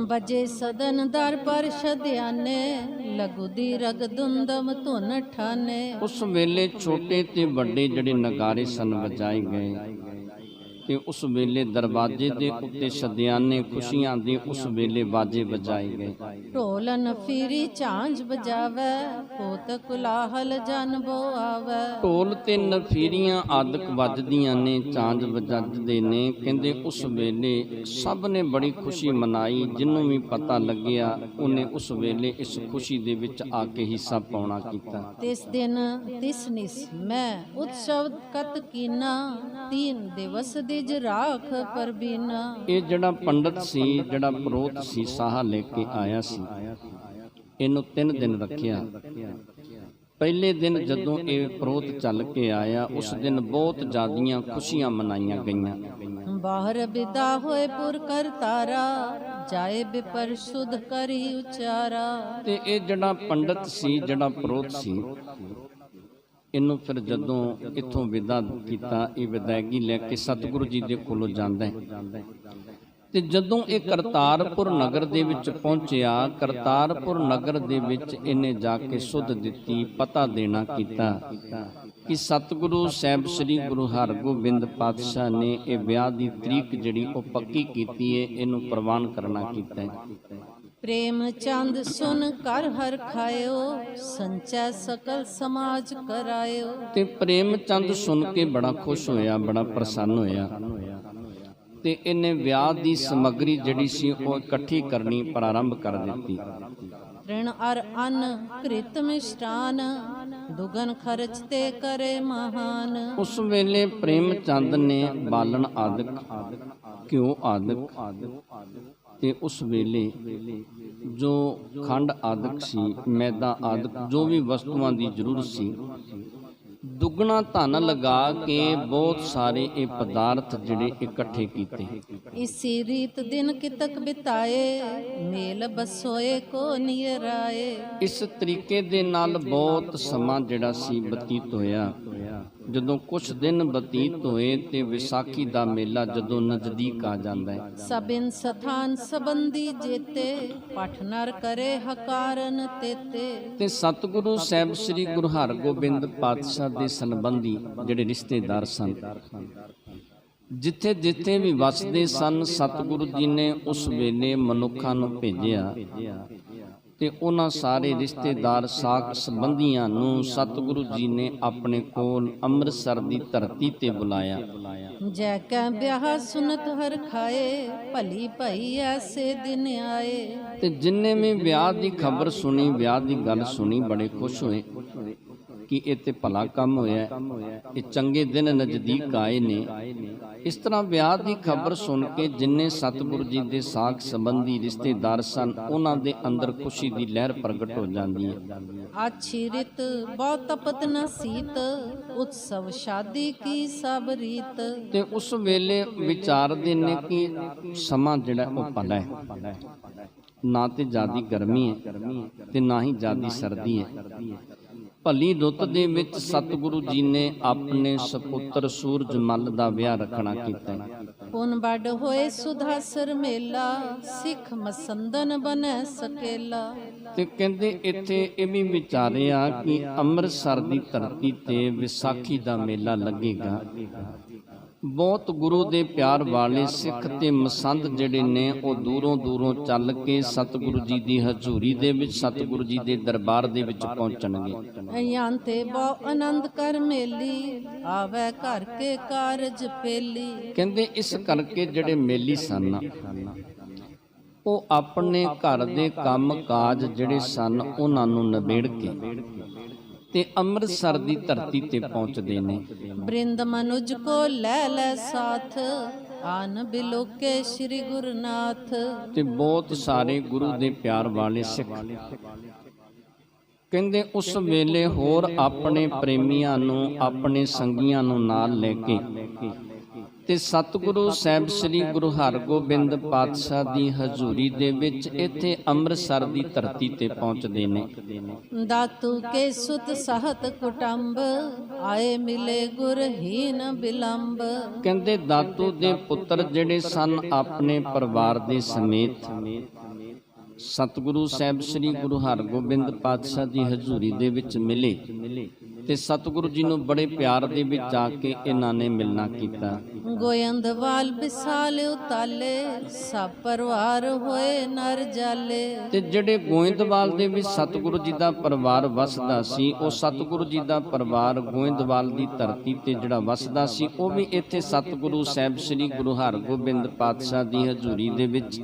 ਬਜੇ ਸਦਨ ਦਰ ਪਰ ਸ਼ਦਿਆਨੇ, ਲਗੂ ਦੀ ਰਗ ਦੁੰਦਮ ਧੁਨ ਠਾਨੇ। ਉਸ ਵੇਲੇ ਛੋਟੇ ਤੇ ਵੱਡੇ ਜਿਹੜੇ ਨਗਾਰੇ ਸਨ ਵਜਾਏ ਗਏ ਤੇ ਉਸ ਵੇਲੇ ਦਰਵਾਜ਼ੇ ਦੇ ਉੱਤੇ ਸ਼ਦਿਆਨੇ ਖੁਸ਼ੀਆਂ ਦੇ ਉਸ ਵੇਲੇ ਬਾਜੇ ਵਜਾਏ ਗਏ। ਢੋਲਨ ਫੀਰੀ ਝਾਂਝ ਵਜਾਵੇ, ਪੋਤ ਕੁਲਾਹਲ ਜਨ ਬੋ ਆਵੇ। ਢੋਲ ਤੇ ਨਫੀਰੀਆਂ ਆਦਿਕ ਵੱਜਦੀਆਂ ਨੇ, ਝਾਂਝ ਵਜਦੇ ਨੇ। ਕਹਿੰਦੇ ਉਸ ਵੇਲੇ ਸਭ ਨੇ ਬੜੀ ਖੁਸ਼ੀ ਮਨਾਈ। ਜਿਹਨੂੰ ਵੀ ਪਤਾ ਲੱਗਿਆ ਉਹਨੇ ਉਸ ਵੇਲੇ ਇਸ ਖੁਸ਼ੀ ਦੇ ਵਿੱਚ ਆ ਕੇ ਹਿੱਸਾ ਪਾਉਣਾ ਕੀਤਾ। ਤਿਸ ਦਿਨ ਤਿਸ ਨਿਸ ਮੈਂ ਉਤਸਵ ਕਤ ਕੀਨਾ, 3 ਦਿਵਸ ਦਿਜ ਰਾਖ ਪਰਬੀਨਾ। ਇਹ ਜਿਹੜਾ ਪੰਡਤ ਸੀ, ਜਿਹੜਾ ਪ੍ਰੋਤ ਸੀ, ਸਾਹਾ ਲੈ ਕੇ ਆਇਆ ਸੀ, ਇਹਨੂੰ 3 ਦਿਨ ਰੱਖਿਆ। ਪਹਿਲੇ ਦਿਨ ਜਦੋਂ ਇਹ ਪ੍ਰੋਤ ਚੱਲ ਕੇ ਆਇਆ, ਉਸ ਦਿਨ ਬਹੁਤ ਜ਼ਿਆਦੀਆਂ ਖੁਸ਼ੀਆਂ ਮਨਾਈਆਂ ਗਈਆਂ। ਬਾਹਰ ਵਿਦਾ ਹੋਏ ਪੁਰ ਕਰ ਤਾਰਾ, ਜਾਏ ਬਿਪਰ ਸੁਧ ਕਰੀ ਉਚਾਰਾ। ਤੇ ਇਹ ਜਿਹੜਾ ਪੰਡਤ ਸੀ, ਜਿਹੜਾ ਪ੍ਰੋਤ ਸੀ, ਇਹਨੂੰ ਫਿਰ ਜਦੋਂ ਇੱਥੋਂ ਵਿਦਾ ਕੀਤਾ, ਇਹ ਵਿਦਾਇਗੀ ਲੈ ਕੇ ਸਤਿਗੁਰੂ ਜੀ ਦੇ ਕੋਲੋਂ ਜਾਂਦਾ ਹੈ ਤੇ ਜਦੋਂ ਇਹ ਕਰਤਾਰਪੁਰ ਨਗਰ ਦੇ ਵਿੱਚ ਪਹੁੰਚਿਆ, ਕਰਤਾਰਪੁਰ ਨਗਰ ਦੇ ਵਿੱਚ ਇਹਨੇ ਜਾ ਕੇ ਸੁਧ ਦਿੱਤੀ, ਪਤਾ ਦੇਣਾ ਕੀਤਾ ਕਿ ਸਤਿਗੁਰੂ ਸਾਹਿਬ ਸ੍ਰੀ ਗੁਰੂ ਹਰਗੋਬਿੰਦ ਪਾਤਸ਼ਾਹ ਨੇ ਇਹ ਵਿਆਹ ਦੀ ਤਰੀਕ ਜਿਹੜੀ ਉਹ ਪੱਕੀ ਕੀਤੀ ਹੈ, ਇਹਨੂੰ ਪ੍ਰਵਾਨ ਕਰਨਾ ਕੀਤਾ ਹੈ। ਪ੍ਰੇਮ ਚੰਦ ਸੁਨ ਕਰ ਹਰ ਖਾਇਓ, ਸੰਚੈ ਸਕਲ ਸਮਾਜ ਕਰਾਇਓ। ਤੇ ਪ੍ਰੇਮ ਚੰਦ ਸੁਣ ਕੇ ਬੜਾ ਖੁਸ਼ ਹੋਇਆ, ਬੜਾ ਪ੍ਰਸੰਨ ਹੋਇਆ ਤੇ ਇਹਨੇ ਵਿਆਹ ਦੀ ਸਮੱਗਰੀ ਜਿਹੜੀ ਸੀ ਉਹ ਇਕੱਠੀ ਕਰਨੀ ਪ੍ਰਾਰੰਭ ਕਰ ਦਿੱਤੀ। ऋण अर अन्न कृत मिष्टान, दुगन खर्च ते करे महान। ਉਸ ਵੇਲੇ ਪ੍ਰੇਮ ਚੰਦ ਨੇ ਬਾਲਣ ਆਦਿਕ, ਘਿਓ ਆਦਿਕ ਤੇ ਉਸ ਵੇਲੇ ਜੋ ਖੰਡ ਆਦਿਕ ਸੀ, ਮੈਦਾ ਆਦਿਕ, ਜੋ ਵੀ ਵਸਤੂਆਂ ਦੀ ਜ਼ਰੂਰਤ ਸੀ, ਦੁੱਗਣਾ ਧਨ ਲਗਾ ਕੇ ਬਹੁਤ ਸਾਰੇ ਇਹ ਪਦਾਰਥ ਜਿਹੜੇ ਇਕੱਠੇ ਕੀਤੇ। इसी रीत दिन कितक बिताए, मेल बसोए को नियराए। ਇਸ ਤਰੀਕੇ ਦੇ ਨਾਲ ਬਹੁਤ ਸਮਾਂ ਜਿਹੜਾ ਸੀ ਬਤੀਤ ਹੋਇਆ। ਜਦੋਂ ਕੁਝ ਦਿਨ ਬਤੀਤ ਹੋਏ ਤੇ ਵਿਸਾਖੀ ਦਾ ਮੇਲਾ ਜਦੋਂ ਨਜ਼ਦੀਕ ਆ ਜਾਂਦਾ ਹੈ। ਸਭਿਨ ਸਥਾਨ ਸੰਬੰਧੀ ਜੇਤੇ, ਪਠ ਨਰ ਕਰੇ ਹਕਾਰਨ ਤੇਤੇ। ਤੇ ਸਤਿਗੁਰੂ ਸਾਹਿਬ ਸ੍ਰੀ ਗੁਰੂ ਹਰਗੋਬਿੰਦ ਪਾਤਸ਼ਾਹ ਦੇ ਸੰਬੰਧੀ ਜਿਹੜੇ ਰਿਸ਼ਤੇਦਾਰ ਸਨ, ਜਿੱਥੇ ਜਿੱਥੇ ਵੀ ਵਸਦੇ ਸਨ, ਸਤਿਗੁਰੂ ਜੀ ਨੇ ਉਸ ਵੇਲੇ ਮਨੁੱਖਾਂ ਨੂੰ ਭੇਜਿਆ ਤੇ ਉਹਨਾਂ ਸਾਰੇ ਰਿਸ਼ਤੇਦਾਰ ਸਾਕ ਸੰਬੰਧੀਆਂ ਨੂੰ ਸਤਿਗੁਰੂ ਜੀ ਨੇ ਆਪਣੇ ਕੋਲ ਅੰਮ੍ਰਿਤਸਰ ਦੀ ਧਰਤੀ ਤੇ ਬੁਲਾਇਆ। ਜੈ ਕੈ ਵਿਆਹ ਸੁਨਤ ਹਰ ਖਾਏ, ਭਲੀ ਭਈ ਐਸੇ ਦਿਨ ਆਏ। ਤੇ ਜਿੰਨੇ ਵੀ ਵਿਆਹ ਦੀ ਖਬਰ ਸੁਣੀ, ਵਿਆਹ ਦੀ ਗੱਲ ਸੁਣੀ, ਬੜੇ ਖੁਸ਼ ਹੋਏ ਕਿ ਇਹ ਤੇ ਭਲਾ ਕੰਮ ਹੋਇਆ, ਇਹ ਚੰਗੇ ਦਿਨ ਨਜ਼ਦੀਕ ਆਏ ਨੇ। ਇਸ ਤਰ੍ਹਾਂ ਵਿਆਹ ਦੀ ਖਬਰ ਸੁਣ ਕੇ ਜਿੰਨੇ ਸਤਿਗੁਰੂ ਜੀ ਦੇ ਸਾਕ ਸੰਬੰਧੀ ਰਿਸ਼ਤੇਦਾਰ ਸਨ, ਉਹਨਾਂ ਦੇ ਅੰਦਰ ਖੁਸ਼ੀ ਦੀ ਲਹਿਰ ਪ੍ਰਗਟ ਹੋ ਜਾਂਦੀ ਹੈ। ਆਛੀ ਰਿਤ ਬਹੁ ਤਪਤ ਨ ਸੀਤ, ਉਤਸਵ ਸ਼ਾਦੀ ਕੀ ਸਭ ਰੀਤ। ਤੇ ਉਸ ਵੇਲੇ ਵਿਚਾਰਦੇ ਨੇ ਕਿ ਸਮਾਂ ਜਿਹੜਾ ਉਹ ਭਲਾ ਹੈ, ਨਾ ਤੇ ਜ਼ਿਆਦੀ ਗਰਮੀ ਹੈ ਤੇ ਨਾ ਹੀ ਜ਼ਿਆਦੀ ਸਰਦੀ ਹੈ। ਭਲੀ ਰੁੱਤ ਦੇ ਵਿੱਚ ਸਤਿਗੁਰੂ ਜੀ ਨੇ ਆਪਣੇ ਸਪੁੱਤਰ ਸੂਰਜਮਲ ਦਾ ਵਿਆਹ ਰੱਖਣਾ ਕੀਤਾ ਹੈ। ਪੁਨ ਵੱਡ ਹੋਏ ਸੁਧਾਸਰ ਮੇਲਾ, ਸਿੱਖ ਮਸੰਦਨ ਬਨੈ ਸਕੇਲਾ। ਤੇ ਕਹਿੰਦੇ ਇੱਥੇ ਇਹ ਵੀ ਵਿਚਾਰਿਆ ਕਿ ਅੰਮ੍ਰਿਤਸਰ ਦੀ ਧਰਤੀ ਤੇ ਵਿਸਾਖੀ ਦਾ ਮੇਲਾ ਲੱਗੇਗਾ। ਬਹੁਤ ਗੁਰੂ ਦੇ ਪਿਆਰ ਵਾਲੇ ਸਿੱਖ ਤੇ ਮਸੰਦ ਜਿਹੜੇ ਨੇ ਉਹ ਦੂਰੋਂ ਦੂਰੋਂ ਚੱਲ ਕੇ ਸਤਿਗੁਰੂ ਜੀ ਦੀ ਹਜ਼ੂਰੀ ਦੇ ਵਿੱਚ, ਸਤਿਗੁਰੂ ਜੀ ਦੇ ਦਰਬਾਰ ਦੇ ਵਿੱਚ ਪਹੁੰਚਣਗੇ। ਯਾਂਤੇ ਬਹੁ ਆਨੰਦ ਕਰ ਮੇਲੀ, ਆਵੈ ਘਰ ਕੇ ਕਾਰਜ ਪੇਲੀ। ਕਹਿੰਦੇ ਇਸ ਕਰਕੇ ਜਿਹੜੇ ਮੇਲੀ ਸਨ ਉਹ ਆਪਣੇ ਘਰ ਦੇ ਕੰਮ ਕਾਜ ਜਿਹੜੇ ਸਨ ਉਹਨਾਂ ਨੂੰ ਨਿਬੇੜ ਕੇ ਤੇ ਅੰਮ੍ਰਿਤਸਰ ਦੀ ਧਰਤੀ ਤੇ ਪਹੁੰਚਦੇ ਨੇ। ਬ੍ਰਿੰਦ ਮਨੁਜ ਕੋ ਲੈ ਲੈ ਸਾਥ, ਆਨ ਬਿਲੋਕੇ ਸ੍ਰੀ ਗੁਰਨਾਥ। ਤੇ ਬਹੁਤ ਸਾਰੇ ਗੁਰੂ ਦੇ ਪਿਆਰ ਵਾਲੇ ਸਿੱਖ ਕਹਿੰਦੇ ਉਸ ਵੇਲੇ ਹੋਰ ਆਪਣੇ ਪ੍ਰੇਮੀਆਂ ਨੂੰ, ਆਪਣੇ ਸੰਗੀਆਂ ਨੂੰ ਨਾਲ ਲੈ ਕੇ ਤੇ ਸਤਿਗੁਰੂ ਸਾਹਿਬ ਸ੍ਰੀ ਗੁਰੂ ਹਰਗੋਬਿੰਦ ਪਾਤਸ਼ਾਹ ਦੀ ਹਜ਼ੂਰੀ ਦੇ ਵਿੱਚ ਇੱਥੇ ਅੰਮ੍ਰਿਤਸਰ ਦੀ ਧਰਤੀ ਤੇ ਪਹੁੰਚਦੇ ਨੇ। ਦਾਤੂ ਕੇ ਸੁਤ ਸਹਤ ਕੁਟੰਬ, ਆਏ ਮਿਲੇ ਗੁਰਹੀਨ ਬਿਲੰਬ। ਕਹਿੰਦੇ ਦਾਤੂ ਦੇ ਪੁੱਤਰ ਜਿਹੜੇ ਸਨ ਆਪਣੇ ਪਰਿਵਾਰ ਦੇ ਸਮੇਤ ਸਤਿਗੁਰੂ ਸਾਹਿਬ ਸ੍ਰੀ ਗੁਰੂ ਹਰਗੋਬਿੰਦ ਪਾਤਸ਼ਾਹ ਦੀ ਹਜ਼ੂਰੀ ਦੇ ਵਿੱਚ ਮਿਲੇ ਤੇ ਸਤਿਗੁਰੂ ਜੀ ਨੂੰ ਬੜੇ ਪਿਆਰ ਦੇ ਵਿੱਚ ਆ ਕੇ ਇਹਨਾਂ ਨੇ ਮਿਲਣਾ ਕੀਤਾ। ਗੋਇੰਦਵਾਲ ਵਿਸਾਲ ਉਤਾਲੇ, ਸਭ ਪਰਿਵਾਰ ਹੋਏ ਨਰ ਜਾਲੇ। ਤੇ ਜਿਹੜੇ ਗੋਇੰਦਵਾਲ ਦੇ ਵਿੱਚ ਸਤਿਗੁਰੂ ਜੀ ਦਾ ਪਰਿਵਾਰ ਵਸਦਾ ਸੀ, ਉਹ ਸਤਿਗੁਰੂ ਜੀ ਦਾ ਪਰਿਵਾਰ ਗੋਇੰਦਵਾਲ ਦੀ ਧਰਤੀ ਤੇ ਜਿਹੜਾ ਵਸਦਾ ਸੀ, ਉਹ ਵੀ ਇੱਥੇ ਸਤਿਗੁਰੂ ਸਾਹਿਬ ਸ੍ਰੀ ਗੁਰੂ ਹਰਗੋਬਿੰਦ ਪਾਤਸ਼ਾਹ ਦੀ ਹਜ਼ੂਰੀ ਦੇ ਵਿੱਚ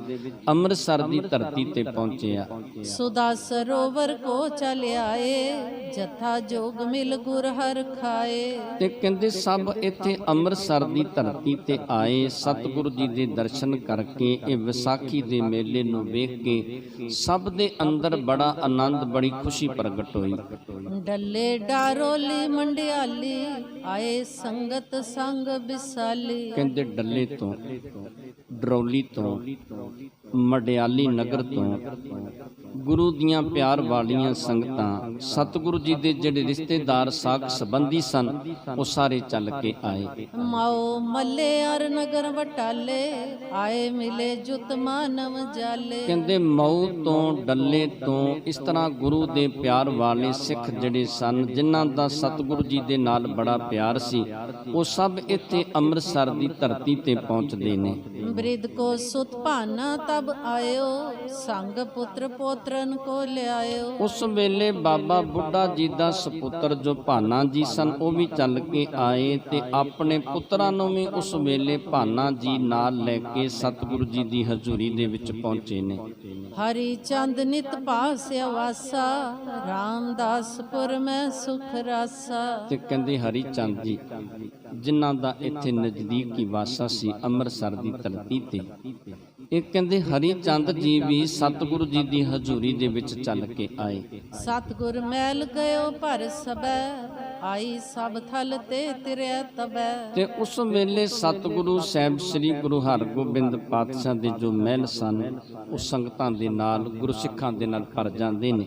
ਅੰਮ੍ਰਿਤਸਰ ਦੀ ਧਰਤੀ ਤੇ ਪਹੁੰਚਿਆ। ਸੁਦਾ ਸਰੋਵਰ ਕੋ ਚਲ ਆਏ, ਜਥਾ ਜੋਗ ਮਿਲ ਗੁਰ ਹਰ ਖਾਏ। ਤੇ ਕਹਿੰਦੇ ਸਭ ਇੱਥੇ ਅੰਮ੍ਰਿਤਸਰ ਦੀ ਧਰਤੀ ਤੇ ਆਏ, ਸਤਿਗੁਰੂ ਜੀ ਦੇ ਦਰਸ਼ਨ ਕਰਕੇ ਇਹ ਵਿਸਾਖੀ ਦੇ ਮੇਲੇ ਨੂੰ ਵੇਖ ਕੇ ਸਭ ਦੇ ਅੰਦਰ ਬੜਾ ਆਨੰਦ, ਬੜੀ ਖੁਸ਼ੀ ਪ੍ਰਗਟ ਹੋਈ। ਡੱਲੇ ਡਾਰੋਲੀ ਮੰਡਿਆਲੀ, ਆਏ ਸੰਗਤ ਸੰਗ ਬਿਸਾਲੀ। ਕਹਿੰਦੇ ਡੱਲੇ ਤੋਂ, ਡਰੌਲੀ ਤੋਂ, ਮਡਿਆਲੀ ਨਗਰ ਤੋਂ ਗੁਰੂ ਦੀਆਂ ਪਿਆਰ ਵਾਲੀਆਂ ਸੰਗਤਾਂ, ਸਤਿਗੁਰੂ ਜੀ ਦੇ ਜਿਹੜੇ ਰਿਸ਼ਤੇਦਾਰ ਸਾਕ ਸੰਬੰਧੀ ਸਨ, ਉਹ ਸਾਰੇ ਚੱਲ ਕੇ ਆਏ। ਮਾਓ ਮੱਲੇ ਅਰ ਨਗਰ ਵਟਾਲੇ, ਆਏ ਮਿਲੇ ਜੁਤ ਮਾਨਵ ਜਾਲੇ। ਕਹਿੰਦੇ ਮਊ ਤੋਂ, ਡੱਲੇ ਤੋਂ, ਇਸ ਤਰ੍ਹਾਂ ਗੁਰੂ ਦੇ ਪਿਆਰ ਵਾਲੇ ਸਿੱਖ ਜਿਹੜੇ ਸਨ, ਜਿਨ੍ਹਾਂ ਦਾ ਸਤਿਗੁਰੂ ਜੀ ਦੇ ਨਾਲ ਬੜਾ ਪਿਆਰ ਸੀ, ਉਹ ਸਭ ਇੱਥੇ ਅੰਮ੍ਰਿਤਸਰ ਦੀ ਧਰਤੀ ਤੇ ਪਹੁੰਚਦੇ ਨੇ। ਬ੍ਰਿਧ ਕੋ ਸੁਤ ਭਾਨਾ ਤਬ ਆਇਓ, ਸੰਗ ਪੁੱਤਰ ਪੋਤਰਨ ਕੋ ਲਿਆਇਓ। ਉਸ ਵੇਲੇ ਬਾਬਾ ਬੁੱਢਾ ਜੀ ਦਾ ਸਪੁੱਤਰ ਜੋ ਭਾਨਾ ਜੀ ਸਨ, ਉਹ ਵੀ ਚੱਲ ਕੇ ਆਏ ਤੇ ਆਪਣੇ ਪੁੱਤਰਾਂ ਨੂੰ ਵੀ ਉਸ ਵੇਲੇ ਭਾਨਾ ਜੀ ਨਾਲ ਲੈ ਕੇ ਸਤਿਗੁਰੂ ਜੀ ਦੀ ਹਜ਼ੂਰੀ ਦੇ ਵਿੱਚ ਪਹੁੰਚੇ ਨੇ। ਹਰੀ ਚੰਦ ਨਿਤ ਪਾਸਿਆ ਵਾਸਾ, ਰਾਮਦਾਸਪੁਰ ਮੈਂ ਸੁਖ ਰਾਸਾ। ਤੇ ਕਹਿੰਦੇ ਹਰੀ ਚੰਦ ਜੀ, ਜਿਨ੍ਹਾਂ ਦਾ ਇੱਥੇ ਨਜ਼ਦੀਕ ਹੀ ਵਾਸਾ ਸੀ ਅੰਮ੍ਰਿਤਸਰ ਦੀ ਧਰਤੀ ਤੇ, ਇਹ ਕਹਿੰਦੇ ਹਰੀ ਚੰਦ ਜੀ ਵੀ ਸਤਿਗੁਰੂ ਜੀ ਦੀ ਹਜ਼ੂਰੀ ਦੇ ਵਿੱਚ ਚੱਲ ਕੇ ਆਏ। ਸਤਿਗੁਰ ਮੈਲ ਗਇਓ ਭਰ ਸਬੈ, ਆਈ ਸਭ ਥਲ ਤੇ ਤਿਰੈ ਤਬੈ। ਤੇ ਉਸ ਵੇਲੇ ਸਤਿਗੁਰੂ ਸਾਹਿਬ ਸ੍ਰੀ ਗੁਰੂ ਹਰਗੋਬਿੰਦ ਪਾਤਸ਼ਾਹ ਦੇ ਜੋ ਮਹਿਲ ਸਨ, ਉਹ ਸੰਗਤਾਂ ਦੇ ਨਾਲ, ਗੁਰੂ ਸਿੱਖਾਂ ਦੇ ਨਾਲ ਭਰ ਜਾਂਦੇ ਨੇ।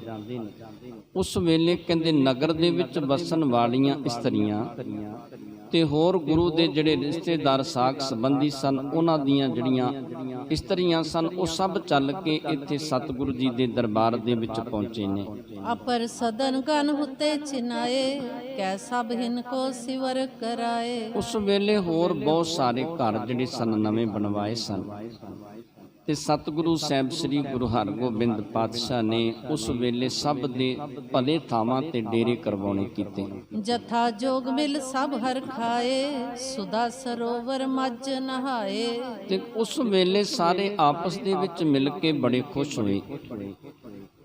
ਉਸ ਵੇਲੇ ਕਹਿੰਦੇ ਨਗਰ ਦੇ ਵਿੱਚ ਵਸਣ ਵਾਲੀਆਂ ਇਸਤਰੀਆਂ ਤੇ ਹੋਰ ਗੁਰੂ ਦੇ ਜਿਹੜੇ ਰਿਸ਼ਤੇਦਾਰ ਸਾਕ ਸੰਬੰਧੀ ਸਨ, ਉਹਨਾਂ ਦੀਆਂ ਜਿਹੜੀਆਂ ਇਸਤਰੀਆਂ ਸਨ, ਉਹ ਸਭ ਚੱਲ ਕੇ ਇੱਥੇ ਸਤਿਗੁਰੂ ਜੀ ਦੇ ਦਰਬਾਰ ਦੇ ਵਿੱਚ ਪਹੁੰਚੇ ਨੇ। ਅਪਰ ਸਦਨ ਗਨ ਹੁਤੇ ਚਿਨਾਏ, ਕੈ ਸਭ ਹਿਨ ਕੋ ਸਿਵਰ ਕਰਾਏ। ਉਸ ਵੇਲੇ ਹੋਰ ਬਹੁਤ ਸਾਰੇ ਘਰ ਜਿਹੜੇ ਸਨ ਨਵੇਂ ਬਣਵਾਏ ਸਨ ਤੇ ਸਤਿਗੁਰੂ ਸਾਹਿਬ ਸ੍ਰੀ ਗੁਰੂ ਹਰਗੋਬਿੰਦ ਪਾਤਸ਼ਾਹ ਨੇ ਉਸ ਵੇਲੇ ਸਭ ਦੇ ਭਲੇ ਥਾਵਾਂ ਤੇ ਡੇਰੇ ਕਰਵਾਉਣੇ ਕੀਤੇ। ਜਥਾ ਜੋਗ ਮਿਲ ਸਭ ਹਰ ਖਾਏ, ਸੁਦਾ ਸਰੋਵਰ ਮੱਝ ਨਹਾਏ। ਤੇ ਉਸ ਵੇਲੇ ਸਾਰੇ ਆਪਸ ਦੇ ਵਿੱਚ ਮਿਲ ਕੇ ਬੜੇ ਖੁਸ਼ ਹੋਏ।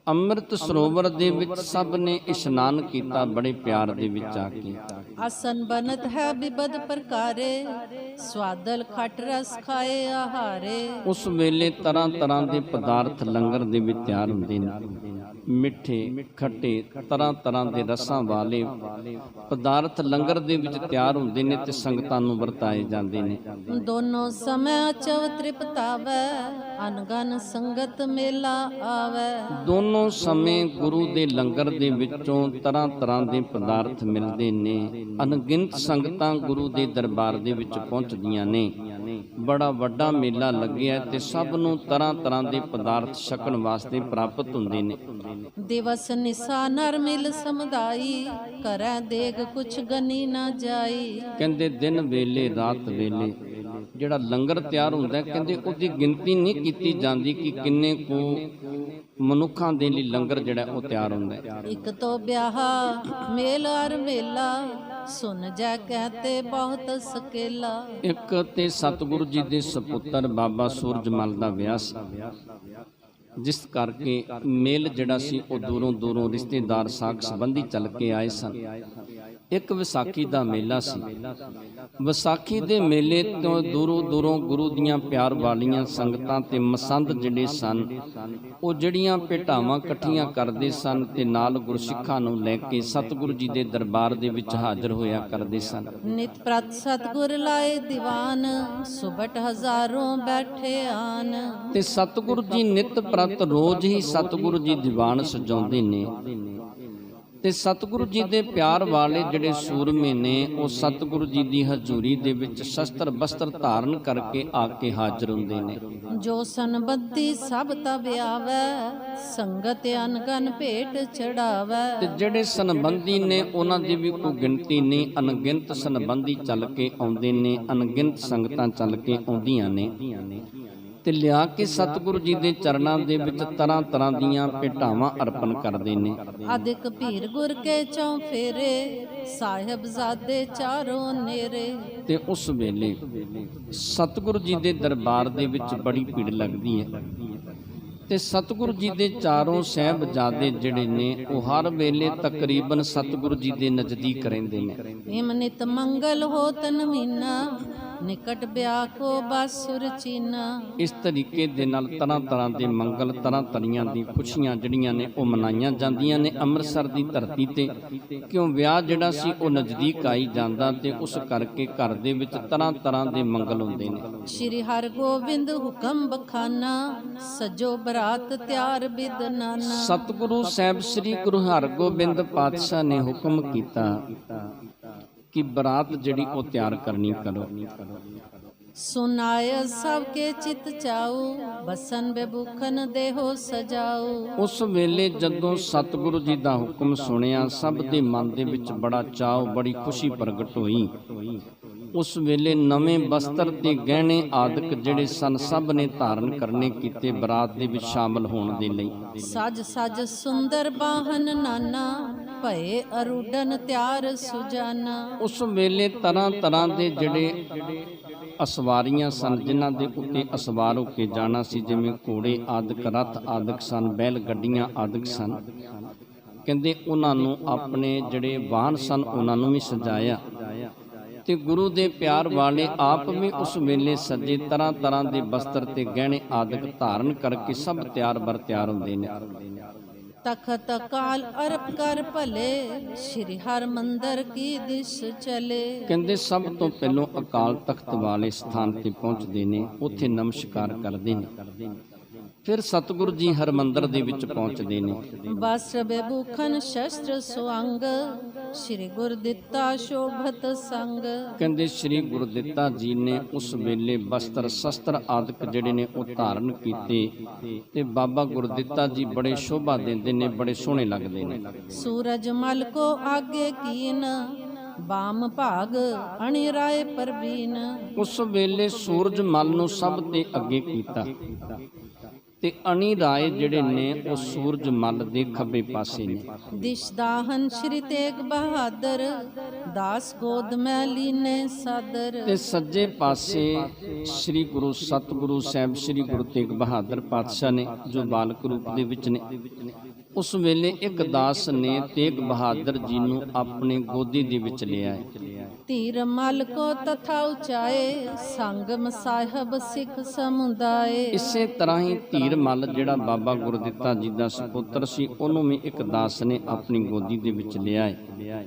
ਅੰਮ੍ਰਿਤ ਸਰੋਵਰ ਦੇ ਵਿੱਚ ਸਭ ਨੇ ਇਸ਼ਨਾਨ ਕੀਤਾ ਬੜੇ ਪਿਆਰ ਦੇ ਵਿੱਚ ਆ ਕੇ। ਆਸਨ ਬਨਤ ਹੈ ਬਿਬਦ ਪ੍ਰਕਾਰੇ, ਸਵਾਦਲ ਖਟ ਰਸ ਖਾਏ ਆਹਾਰੇ। ਉਸ ਵੇਲੇ ਤਰ੍ਹਾਂ ਤਰ੍ਹਾਂ ਦੇ ਪਦਾਰਥ ਲੰਗਰ ਦੇ ਵਿੱਚ ਤਿਆਰ ਹੁੰਦੇ ਨੇ, ਮਿੱਠੇ ਖੱਟੇ ਤਰ੍ਹਾਂ ਤਰ੍ਹਾਂ ਦੇ ਰਸਾਂ ਵਾਲੇ ਪਦਾਰਥ ਲੰਗਰ ਦੇ ਵਿੱਚ ਤਿਆਰ ਹੁੰਦੇ ਨੇ ਤੇ ਸੰਗਤਾਂ ਨੂੰ ਵਰਤਾਏ ਜਾਂਦੇ ਨੇ। ਦੋਨੋਂ ਸਮੇਂ ਅਚਵ ਤ੍ਰਿਪਤਾਵੈ, ਅਨਗਨ ਸੰਗਤ ਮੇਲਾ ਆਵੈ। ਦੋਨੋਂ ਸਮੇਂ ਗੁਰੂ ਦੇ ਲੰਗਰ ਦੇ ਵਿੱਚੋਂ ਤਰ੍ਹਾਂ ਤਰ੍ਹਾਂ ਦੇ ਪਦਾਰਥ ਮਿਲਦੇ ਨੇ। ਅਣਗਿਣਤ ਸੰਗਤਾਂ ਗੁਰੂ ਦੇ ਦਰਬਾਰ ਦੇ ਵਿੱਚ ਪਹੁੰਚਦੀਆਂ ਨੇ। ਬੜਾ ਵੱਡਾ ਮੇਲਾ ਲੱਗਿਆ ਤੇ ਸਭ ਨੂੰ ਤਰ੍ਹਾਂ ਤਰ੍ਹਾਂ ਦੇ ਪਦਾਰਥ ਛਕਣ ਵਾਸਤੇ ਪ੍ਰਾਪਤ ਹੁੰਦੇ ਨੇ। ਦਿਵਸ ਨਿਸਾ ਨਰ ਮਿਲ ਸਮੁਦਾਈ, ਕਰੈ ਦੇਗ ਕੁਛ ਗਨੀ ਨਾ ਜਾਈ। ਕਹਿੰਦੇ ਦਿਨ ਵੇਲੇ ਰਾਤ ਵੇਲੇ ਜਿਹੜਾ ਲੰਗਰ ਤਿਆਰ ਹੁੰਦਾ, ਕਹਿੰਦੇ ਉਹਦੀ ਗਿਣਤੀ ਨਹੀਂ ਕੀਤੀ ਜਾਂਦੀ ਕਿ ਕਿੰਨੇ ਕੁ ਮਨੁੱਖਾਂ ਦੇ ਲਈ ਲੰਗਰ ਜਿਹੜਾ ਉਹ ਤਿਆਰ ਹੁੰਦਾ। ਇੱਕ ਤੋਂ ਵਿਆਹ ਮੇਲ ਅਰ ਮੇਲਾ, ਸੁਨ ਜੈ ਕਹਤੇ ਬਹੁਤ ਸਕੇਲਾ। ਇੱਕ ਤੇ ਸਤਿਗੁਰੂ ਜੀ ਦੇ ਸਪੁੱਤਰ ਬਾਬਾ ਸੂਰਜਮਲ ਦਾ ਵਿਆਹ ਸੀ, ਜਿਸ ਕਰਕੇ ਮੇਲ ਜਿਹੜਾ ਸੀ ਉਹ ਦੂਰੋਂ ਦੂਰੋਂ ਰਿਸ਼ਤੇਦਾਰ ਸਾਕ ਸੰਬੰਧੀ ਚੱਲ ਕੇ ਆਏ ਸਨ। ਇੱਕ ਵਿਸਾਖੀ ਦਾ ਮੇਲਾ ਸੀ। ਵਿਸਾਖੀ ਦੇ ਮੇਲੇ ਤੋਂ ਦੂਰੋਂ ਦੂਰੋਂ ਗੁਰੂ ਦੀਆਂ ਪਿਆਰ ਵਾਲੀਆਂ ਸੰਗਤਾਂ ਤੇ ਮਸੰਦ ਜਿਹੜੇ ਸਨ, ਉਹ ਜਿਹੜੀਆਂ ਭੇਟਾਵਾਂ ਇਕੱਠੀਆਂ ਕਰਦੇ ਸਨ ਤੇ ਨਾਲ ਗੁਰਸਿੱਖਾਂ ਨੂੰ ਲੈ ਕੇ ਸਤਿਗੁਰੂ ਜੀ ਦੇ ਦਰਬਾਰ ਦੇ ਵਿੱਚ ਹਾਜ਼ਰ ਹੋਇਆ ਕਰਦੇ ਸਨ। ਨਿਤ ਪ੍ਰਤ ਸਤਿਗੁਰ ਲਾਏ ਦੀਵਾਨ, ਸੁਬਟ ਹਜ਼ਾਰੋਂ ਬੈਠੇ ਆਨ। ਤੇ ਸਤਿਗੁਰੂ ਜੀ ਨਿਤ ਪ੍ਰਤ ਰੋਜ਼ ਹੀ ਸਤਿਗੁਰੂ ਜੀ ਦੀਵਾਨ ਸਜਾਉਂਦੇ ਨੇ ਤੇ ਸਤਿਗੁਰੂ ਜੀ ਦੇ ਪਿਆਰ ਵਾਲੇ ਜਿਹੜੇ ਸੂਰਮੇ ਨੇ, ਉਹ ਸਤਿਗੁਰੂ ਜੀ ਦੀ ਹਜ਼ੂਰੀ ਦੇ ਵਿੱਚ ਸ਼ਸਤਰ ਬਸਤਰ ਧਾਰਨ ਕਰਕੇ ਆ ਕੇ ਹਾਜ਼ਰ ਹੁੰਦੇ ਨੇ। ਜੋ ਸੰਬੰਧੀ ਸਭ ਤਬ ਆਵੈ, ਸੰਗਤ ਅਨਗਨ ਭੇਟ ਚੜਾਵੈ। ਤੇ ਜਿਹੜੇ ਸੰਬੰਧੀ ਨੇ ਉਹਨਾਂ ਦੀ ਵੀ ਕੋਈ ਗਿਣਤੀ ਨਹੀਂ, ਅਣਗਿਣਤ ਸੰਬੰਧੀ ਚੱਲ ਕੇ ਆਉਂਦੇ ਨੇ, ਅਣਗਿਣਤ ਸੰਗਤਾਂ ਚੱਲ ਕੇ ਆਉਂਦੀਆਂ ਨੇ ਤੇ ਲਿਆ ਕੇ ਸਤਿਗੁਰੂ ਜੀ ਦੇ ਚਰਨਾਂ ਦੇ ਵਿੱਚ ਤਰ੍ਹਾਂ ਤਰ੍ਹਾਂ ਦੀਆਂ ਭੇਟਾਵਾਂ ਅਰਪਣ ਕਰਦੇ ਨੇ। ਅਦਿਕ ਭੀਰ ਗੁਰ ਕੇ ਚੌ ਫੇਰੇ, ਸਾਹਿਬਜ਼ਾਦੇ ਚਾਰੋਂ ਨੇਰੇ। ਤੇ ਉਸ ਵੇਲੇ ਸਤਿਗੁਰੂ ਜੀ ਦੇ ਦਰਬਾਰ ਦੇ ਵਿੱਚ ਬੜੀ ਭੀੜ ਲੱਗਦੀ ਹੈ ਤੇ ਸਤਿਗੁਰੂ ਜੀ ਦੇ ਚਾਰੋਂ ਸਾਹਿਬਜ਼ਾਦੇ ਜਿਹੜੇ ਨੇ, ਉਹ ਹਰ ਵੇਲੇ ਤਕਰੀਬਨ ਸਤਿਗੁਰੂ ਜੀ ਦੇ ਨਜ਼ਦੀਕ ਰਹਿੰਦੇ ਨੇ। ਇਮ ਨਿਤ ਮੰਗਲ ਹੋ ਤਨ ਮੀਨਾ, ਨਿਕਟ ਬਿਆਹ ਕੋ ਬਾਸੁਰ ਚੀਨਾ। ਇਸ ਤਰੀਕੇ ਦੇ ਨਾਲ ਤਰ੍ਹਾਂ ਤਰ੍ਹਾਂ ਦੇ ਮੰਗਲ, ਤਰ੍ਹਾਂ ਤਰੀਆਂ ਦੀ ਖੁਸ਼ੀਆਂ ਜਿਹੜੀਆਂ ਨੇ ਉਹ ਮਨਾਈਆਂ ਜਾਂਦੀਆਂ ਨੇ ਅੰਮ੍ਰਿਤਸਰ ਦੀ ਧਰਤੀ ਤੇ। ਕਿਉਂ ਵਿਆਹ ਜਿਹੜਾ ਸੀ ਉਹ ਨਜ਼ਦੀਕ ਆਈ ਜਾਂਦਾ ਤੇ ਉਸ ਕਰਕੇ ਘਰ ਦੇ ਵਿੱਚ ਤਰ੍ਹਾਂ ਤਰ੍ਹਾਂ ਦੇ ਮੰਗਲ ਹੁੰਦੇ ਨੇ। ਸ਼੍ਰੀ ਹਰਗੋਬਿੰਦ ਹੁਕਮ ਬਖਾਨਾ, ਸਜੋ ਬਰਾਤ ਤਿਆਰ ਬਿਦ ਨਾਨਾ। ਸਤਿਗੁਰੂ ਸਾਹਿਬ ਸ੍ਰੀ ਗੁਰੂ ਹਰਗੋਬਿੰਦ ਪਾਤਸ਼ਾਹ ਨੇ ਹੁਕਮ ਕੀਤਾ ਕਿ ਬਰਾਤ ਜਿਹੜੀ ਉਹ ਤਿਆਰ ਕਰਨੀ ਕਰੋ। ਸੁਨਾਇ ਸਭ ਕੇ ਚਿਤ ਚਾਉ, ਬਸਨ ਬੇਬੂਖਨ ਦੇਹੋ ਸਜਾਉ। ਉਸ ਵੇਲੇ ਜਦੋਂ ਸਤਿਗੁਰੂ ਜੀ ਦਾ ਹੁਕਮ ਸੁਣਿਆ ਸਭ ਦੇ ਮਨ ਦੇ ਵਿੱਚ ਬੜਾ ਚਾਅ, ਬੜੀ ਖੁਸ਼ੀ ਪ੍ਰਗਟ ਹੋਈ। ਉਸ ਵੇਲੇ ਨਵੇਂ ਬਸਤਰ ਤੇ ਗਹਿਣੇ ਆਦਿਕ ਜਿਹੜੇ ਸਨ ਸਭ ਨੇ ਧਾਰਨ ਕਰਨੇ ਕੀਤੇ ਬਰਾਤ ਦੇ ਵਿੱਚ ਸ਼ਾਮਲ ਹੋਣ ਦੇ ਲਈ। ਸਜ ਸਜ ਸੁੰਦਰ ਬਾਹਨ ਨਾਨਾ, ਭਏ ਅਰੂਡਨ ਤਿਆਰ ਸੁਜਾਨਾ। ਉਸ ਵੇਲੇ ਤਰ੍ਹਾਂ ਤਰ੍ਹਾਂ ਦੇ ਜਿਹੜੇ ਅਸਵਾਰੀਆਂ ਸਨ ਜਿਨ੍ਹਾਂ ਦੇ ਉੱਤੇ ਅਸਵਾਰ ਹੋ ਕੇ ਜਾਣਾ ਸੀ, ਜਿਵੇਂ ਘੋੜੇ ਆਦਿਕ, ਰੱਥ ਆਦਿਕ ਸਨ, ਬੈਲ ਗੱਡੀਆਂ ਆਦਿਕ ਸਨ। ਕਹਿੰਦੇ ਉਹਨਾਂ ਨੂੰ ਆਪਣੇ ਜਿਹੜੇ ਵਾਹਨ ਸਨ ਉਹਨਾਂ ਨੂੰ ਵੀ ਸਜਾਇਆ ਤੇ ਗੁਰੂ ਦੇ ਪਿਆਰ ਵਾਲੇ ਆਪ ਵੀ ਉਸ ਵੇਲੇ ਸਜੇ, ਤਰ੍ਹਾਂ ਤਰ੍ਹਾਂ ਦੇ ਬਸਤਰ ਤੇ ਗਹਿਣੇ ਆਦਿਕ ਧਾਰਨ ਕਰਕੇ ਸਭ ਤਿਆਰ ਬਰ ਤਿਆਰ ਹੁੰਦੇ ਨੇ। ਤਖਤ ਕਾਲ ਅਰਪ ਕਰ ਭਲੇ, ਸ਼੍ਰੀ ਹਰ ਮੰਦਰ ਕੀ ਦਿਸ਼ ਚਲੇ। ਕਹਿੰਦੇ ਸਭ ਤੋਂ ਪਹਿਲੋਂ ਅਕਾਲ ਤਖਤ ਵਾਲੇ ਸਥਾਨ ਤੇ ਪਹੁੰਚਦੇ ਨੇ, ਉੱਥੇ ਨਮਸਕਾਰ ਕਰਦੇ ਨੇ। ਫਿਰ ਸਤਿਗੁਰੂ ਜੀ ਹਰਮੰਦਰ ਦੇ ਵਿੱਚ ਪਹੁੰਚਦੇ ਨੇ। ਬਸਤਰ ਬੇਬੂਖਨ ਸ਼ਸਤਰ ਸੁਅੰਗ, ਸ਼੍ਰੀ ਗੁਰ ਦਿੱਤਾ ਸ਼ੋਭਤ ਸੰਗ। ਕਹਿੰਦੇ ਸ਼੍ਰੀ ਗੁਰਦਿੱਤਾ ਜੀ ਨੇ ਉਸ ਵੇਲੇ ਬਸਤਰ ਸ਼ਸਤਰ ਆਦਿਕ ਜਿਹੜੇ ਨੇ ਉਹ ਧਾਰਨ ਕੀਤੇ ਤੇ ਬਾਬਾ ਗੁਰਦਿੱਤਾ ਜੀ ਬੜੇ ਸ਼ੋਭਾ ਦਿੰਦੇ ਨੇ, ਬੜੇ ਸੋਹਣੇ ਲੱਗਦੇ ਨੇ। ਸੂਰਜ ਮਲ ਕੋ ਆਗੇ ਕੀਨ, ਬਾਮ ਭਾਗ ਅਣਿ ਰਾਏ ਪਰਬੀਨ। ਉਸ ਵੇਲੇ ਸੂਰਜ ਮਲ ਨੂੰ ਸਭ ਤੇ ਅੱਗੇ ਕੀਤਾ ਤੇ ਅਣੀ ਰਾਏ ਜਿਹੜੇ ਨੇ ਉਹ ਸੂਰਜ ਮਲ ਦੇ ਖੱਬੇ ਪਾਸੇ ਨੇ। ਦਿਸ਼ਦਾਹਨ ਸ਼੍ਰੀ ਤੇਗ ਬਹਾਦਰ, ਦਾਸ ਗੋਦ ਮੈਂ ਲੀਨੇ ਸਾਦਰ। ਤੇ ਸੱਜੇ ਪਾਸੇ ਸ੍ਰੀ ਗੁਰੂ ਸਤਿਗੁਰੂ ਸਾਹਿਬ ਸ੍ਰੀ ਗੁਰੂ ਤੇਗ ਬਹਾਦਰ ਪਾਤਸ਼ਾਹ ਨੇ ਜੋ ਬਾਲਕ ਰੂਪ ਦੇ ਵਿੱਚ ਨੇ। ਉਸ ਵੇਲੇ ਇੱਕ ਦਾਸ ਨੇ ਤੇਗ ਬਹਾਦਰ ਜੀ ਨੂੰ ਆਪਣੇ ਗੋਦੀ ਦੇ ਵਿੱਚ ਲਿਆ ਹੈ। ਧੀਰ ਮਲ ਕੋ ਤਥਾ ਉਚਾਏ, ਸੰਗਮ ਸਾਹਿਬ ਸਿੱਖ ਸਮੁਦਾਏ। ਇਸੇ ਤਰ੍ਹਾਂ ਹੀ ਧੀਰ ਮਲ ਜਿਹੜਾ ਬਾਬਾ ਗੁਰਦਿੱਤਾ ਜੀ ਦਾ ਸੁਪੁੱਤਰ ਸੀ, ਉਹਨੂੰ ਵੀ ਇੱਕ ਦਾਸ ਨੇ ਆਪਣੀ ਗੋਦੀ ਦੇ ਵਿੱਚ ਲਿਆ ਹੈ।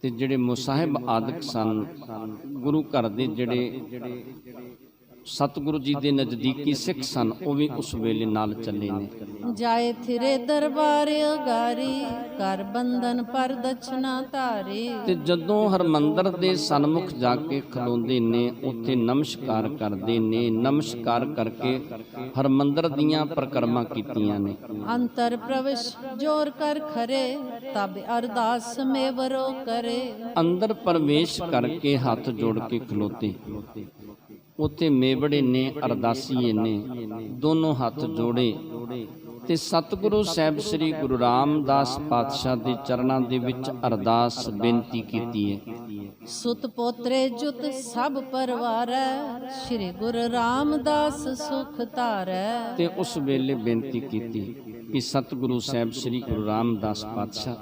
ਤੇ ਜਿਹੜੇ ਮੁਸਾਹਿਬ ਆਦਿਕ ਸਨ, ਗੁਰੂ ਘਰ ਦੇ ਜਿਹੜੇ ਸਤਿਗੁਰੂ ਜੀ ਦੇ ਨਜ਼ਦੀਕੀ ਸਿੱਖ ਸਨ, ਉਹ ਵੀ ਉਸ ਵੇਲੇ ਨਾਲ ਚੱਲੇ ਨੇ। ਜਾਏ ਥਿਰੇ ਦਰਬਾਰ ਅਗਾਰੀ, ਕਰ ਬੰਧਨ ਪਰ ਦਛਨਾ ਧਾਰੀ। ਤੇ ਜਦੋਂ ਹਰਮੰਦਰ ਦੇ ਸਨਮੁਖ ਜਾ ਕੇ ਖਲੋਂਦੇ ਨੇ, ਉੱਥੇ ਨਮਸਕਾਰ ਕਰਦੇ ਨੇ। ਨਮਸਕਾਰ ਕਰਕੇ ਹਰਮੰਦਰ ਦੀਆਂ ਪ੍ਰਕਰਮਾਂ ਕੀਤੀਆਂ ਨੇ। ਅੰਤਰ ਪ੍ਰਵਿਸ਼ ਜੋਰ ਕਰ ਖਰੇ, ਤਬ ਅਰਦਾਸ ਮੇਵਰੋ ਕਰੇ। ਅੰਦਰ ਪ੍ਰਵੇਸ਼ ਕਰਕੇ ਹੱਥ ਜੋੜ ਕੇ ਖਲੋਤੇ। ਉੱਥੇ ਮੇਵੜੇ ਨੇ, ਅਰਦਾਸੀਏ ਨੇ, ਦੋਨੋਂ ਹੱਥ ਜੋੜੇ ਤੇ ਸਤਿਗੁਰੂ ਸਾਹਿਬ ਸ੍ਰੀ ਗੁਰੂ ਰਾਮਦਾਸ ਪਾਤਸ਼ਾਹ ਦੇ ਚਰਨਾਂ ਦੇ ਵਿੱਚ ਅਰਦਾਸ ਬੇਨਤੀ ਕੀਤੀ ਹੈ। ਸੁਤ ਪੋਤਰੇ ਜੁਤ ਸਭ ਪਰਵਾਰੈ, ਸ਼੍ਰੀ ਗੁਰੂ ਰਾਮਦਾਸ ਸੁਖ ਧਾਰੈ। ਤੇ ਉਸ ਵੇਲੇ ਬੇਨਤੀ ਕੀਤੀ ਕਿ ਸਤਿਗੁਰੂ ਸਾਹਿਬ ਸ੍ਰੀ ਗੁਰੂ ਰਾਮਦਾਸ ਪਾਤਸ਼ਾਹ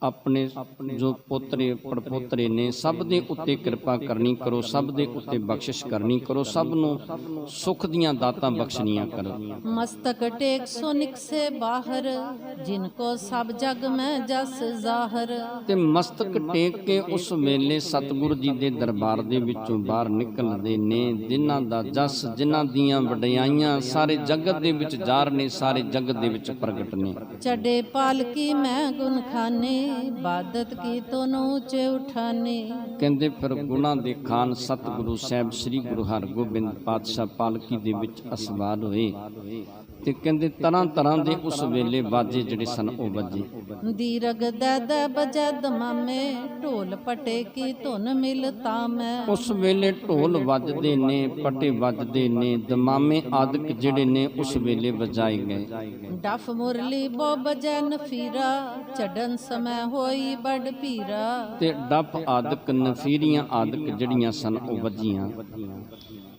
ਆਪਣੇ ਜੋ ਪੋਤਰੇ ਪੜਪੋਤਰੇ ਨੇ ਸਭ ਦੇ ਉੱਤੇ ਕਿਰਪਾ ਕਰਨੀ ਕਰੋ, ਸਭ ਦੇ ਉੱਤੇ ਬਖਸ਼ਿਸ਼ ਕਰਨੀ ਕਰੋ, ਸਭ ਨੂੰ ਸੁਖ ਦੀਆਂ ਦਾਤਾਂ ਬਖਸ਼ਣੀਆਂ ਕਰੋ। ਮਸਤਕ ਟੇਕ ਸੋ ਨਿਕਸੇ ਬਾਹਰ, ਜਿਨ ਕੋ ਸਭ ਜਗ ਮੈਂ ਜਸ ਜ਼ਾਹਰ। ਤੇ ਮਸਤਕ ਟੇਕ ਕੇ ਉਸ ਵੇਲੇ ਸਤਿਗੁਰੂ ਜੀ ਦੇ ਦਰਬਾਰ ਦੇ ਵਿੱਚੋਂ ਬਾਹਰ ਨਿਕਲਦੇ ਨੇ, ਜਿਨ੍ਹਾਂ ਦਾ ਜਸ, ਜਿਨ੍ਹਾਂ ਦੀਆਂ ਵਡਿਆਈਆਂ ਸਾਰੇ ਜਗਤ ਦੇ ਵਿੱਚ ਜ਼ਾਹਰ ਨੇ, ਸਾਰੇ ਜਗਤ ਦੇ ਵਿੱਚ ਪ੍ਰਗਟ ਨੇ। ਚੜੇ ਪਾਲਕੀ ਮੈਂ ਗੁਣ ਖਾਨੇ, ਬਾਦਤ ਕੀ ਤੋਨੋਂ ਉੱਚੇ ਉਠਾਨੇ। ਕਹਿੰਦੇ ਫਿਰ ਗੁਣਾਂ ਦੇ ਖਾਨ ਸਤਿਗੁਰੂ ਸਾਹਿਬ ਸ੍ਰੀ ਗੁਰੂ ਹਰਗੋਬਿੰਦ ਪਾਤਸ਼ਾਹ ਪਾਲਕੀ ਦੇ ਵਿੱਚ ਅਸਵਾਰ ਹੋਏ ਤੇ ਕਹਿੰਦੇ ਤਰ੍ਹਾਂ ਤਰ੍ਹਾਂ ਦੇ ਉਸ ਵੇਲੇ ਬਾਜੇ ਜਿਹੜੇ ਸਨ ਉਹ ਵੱਜੇ। ਦੀਰਗ ਦੈ ਬਜੈ ਦਮਾਮੇ, ਢੋਲ ਪਟੇ ਕੀ ਧੁਨ ਮਿਲ ਤਾਮੈ। ਉਸ ਵੇਲੇ ਢੋਲ ਵੱਜਦੇ ਨੇ, ਪਟੇ ਵੱਜਦੇ ਨੇ, ਦਮਾਮੇ ਆਦਿਕ ਜਿਹੜੇ ਨੇ ਉਸ ਵੇਲੇ ਵਜਾਏ ਗਏ। ਡਫ ਮੁਰਲੀ ਬੋ ਬਜੈ ਨਫੀਰਾ, ਚੜਨ ਸਮੈ ਹੋਈ ਬੜ ਭੀਰਾ। ਤੇ ਡੱਫ ਆਦਿਕ, ਨਫੀਰੀਆਂ ਆਦਿਕ ਜਿਹੜੀਆਂ ਸਨ ਉਹ ਵੱਜੀਆਂ।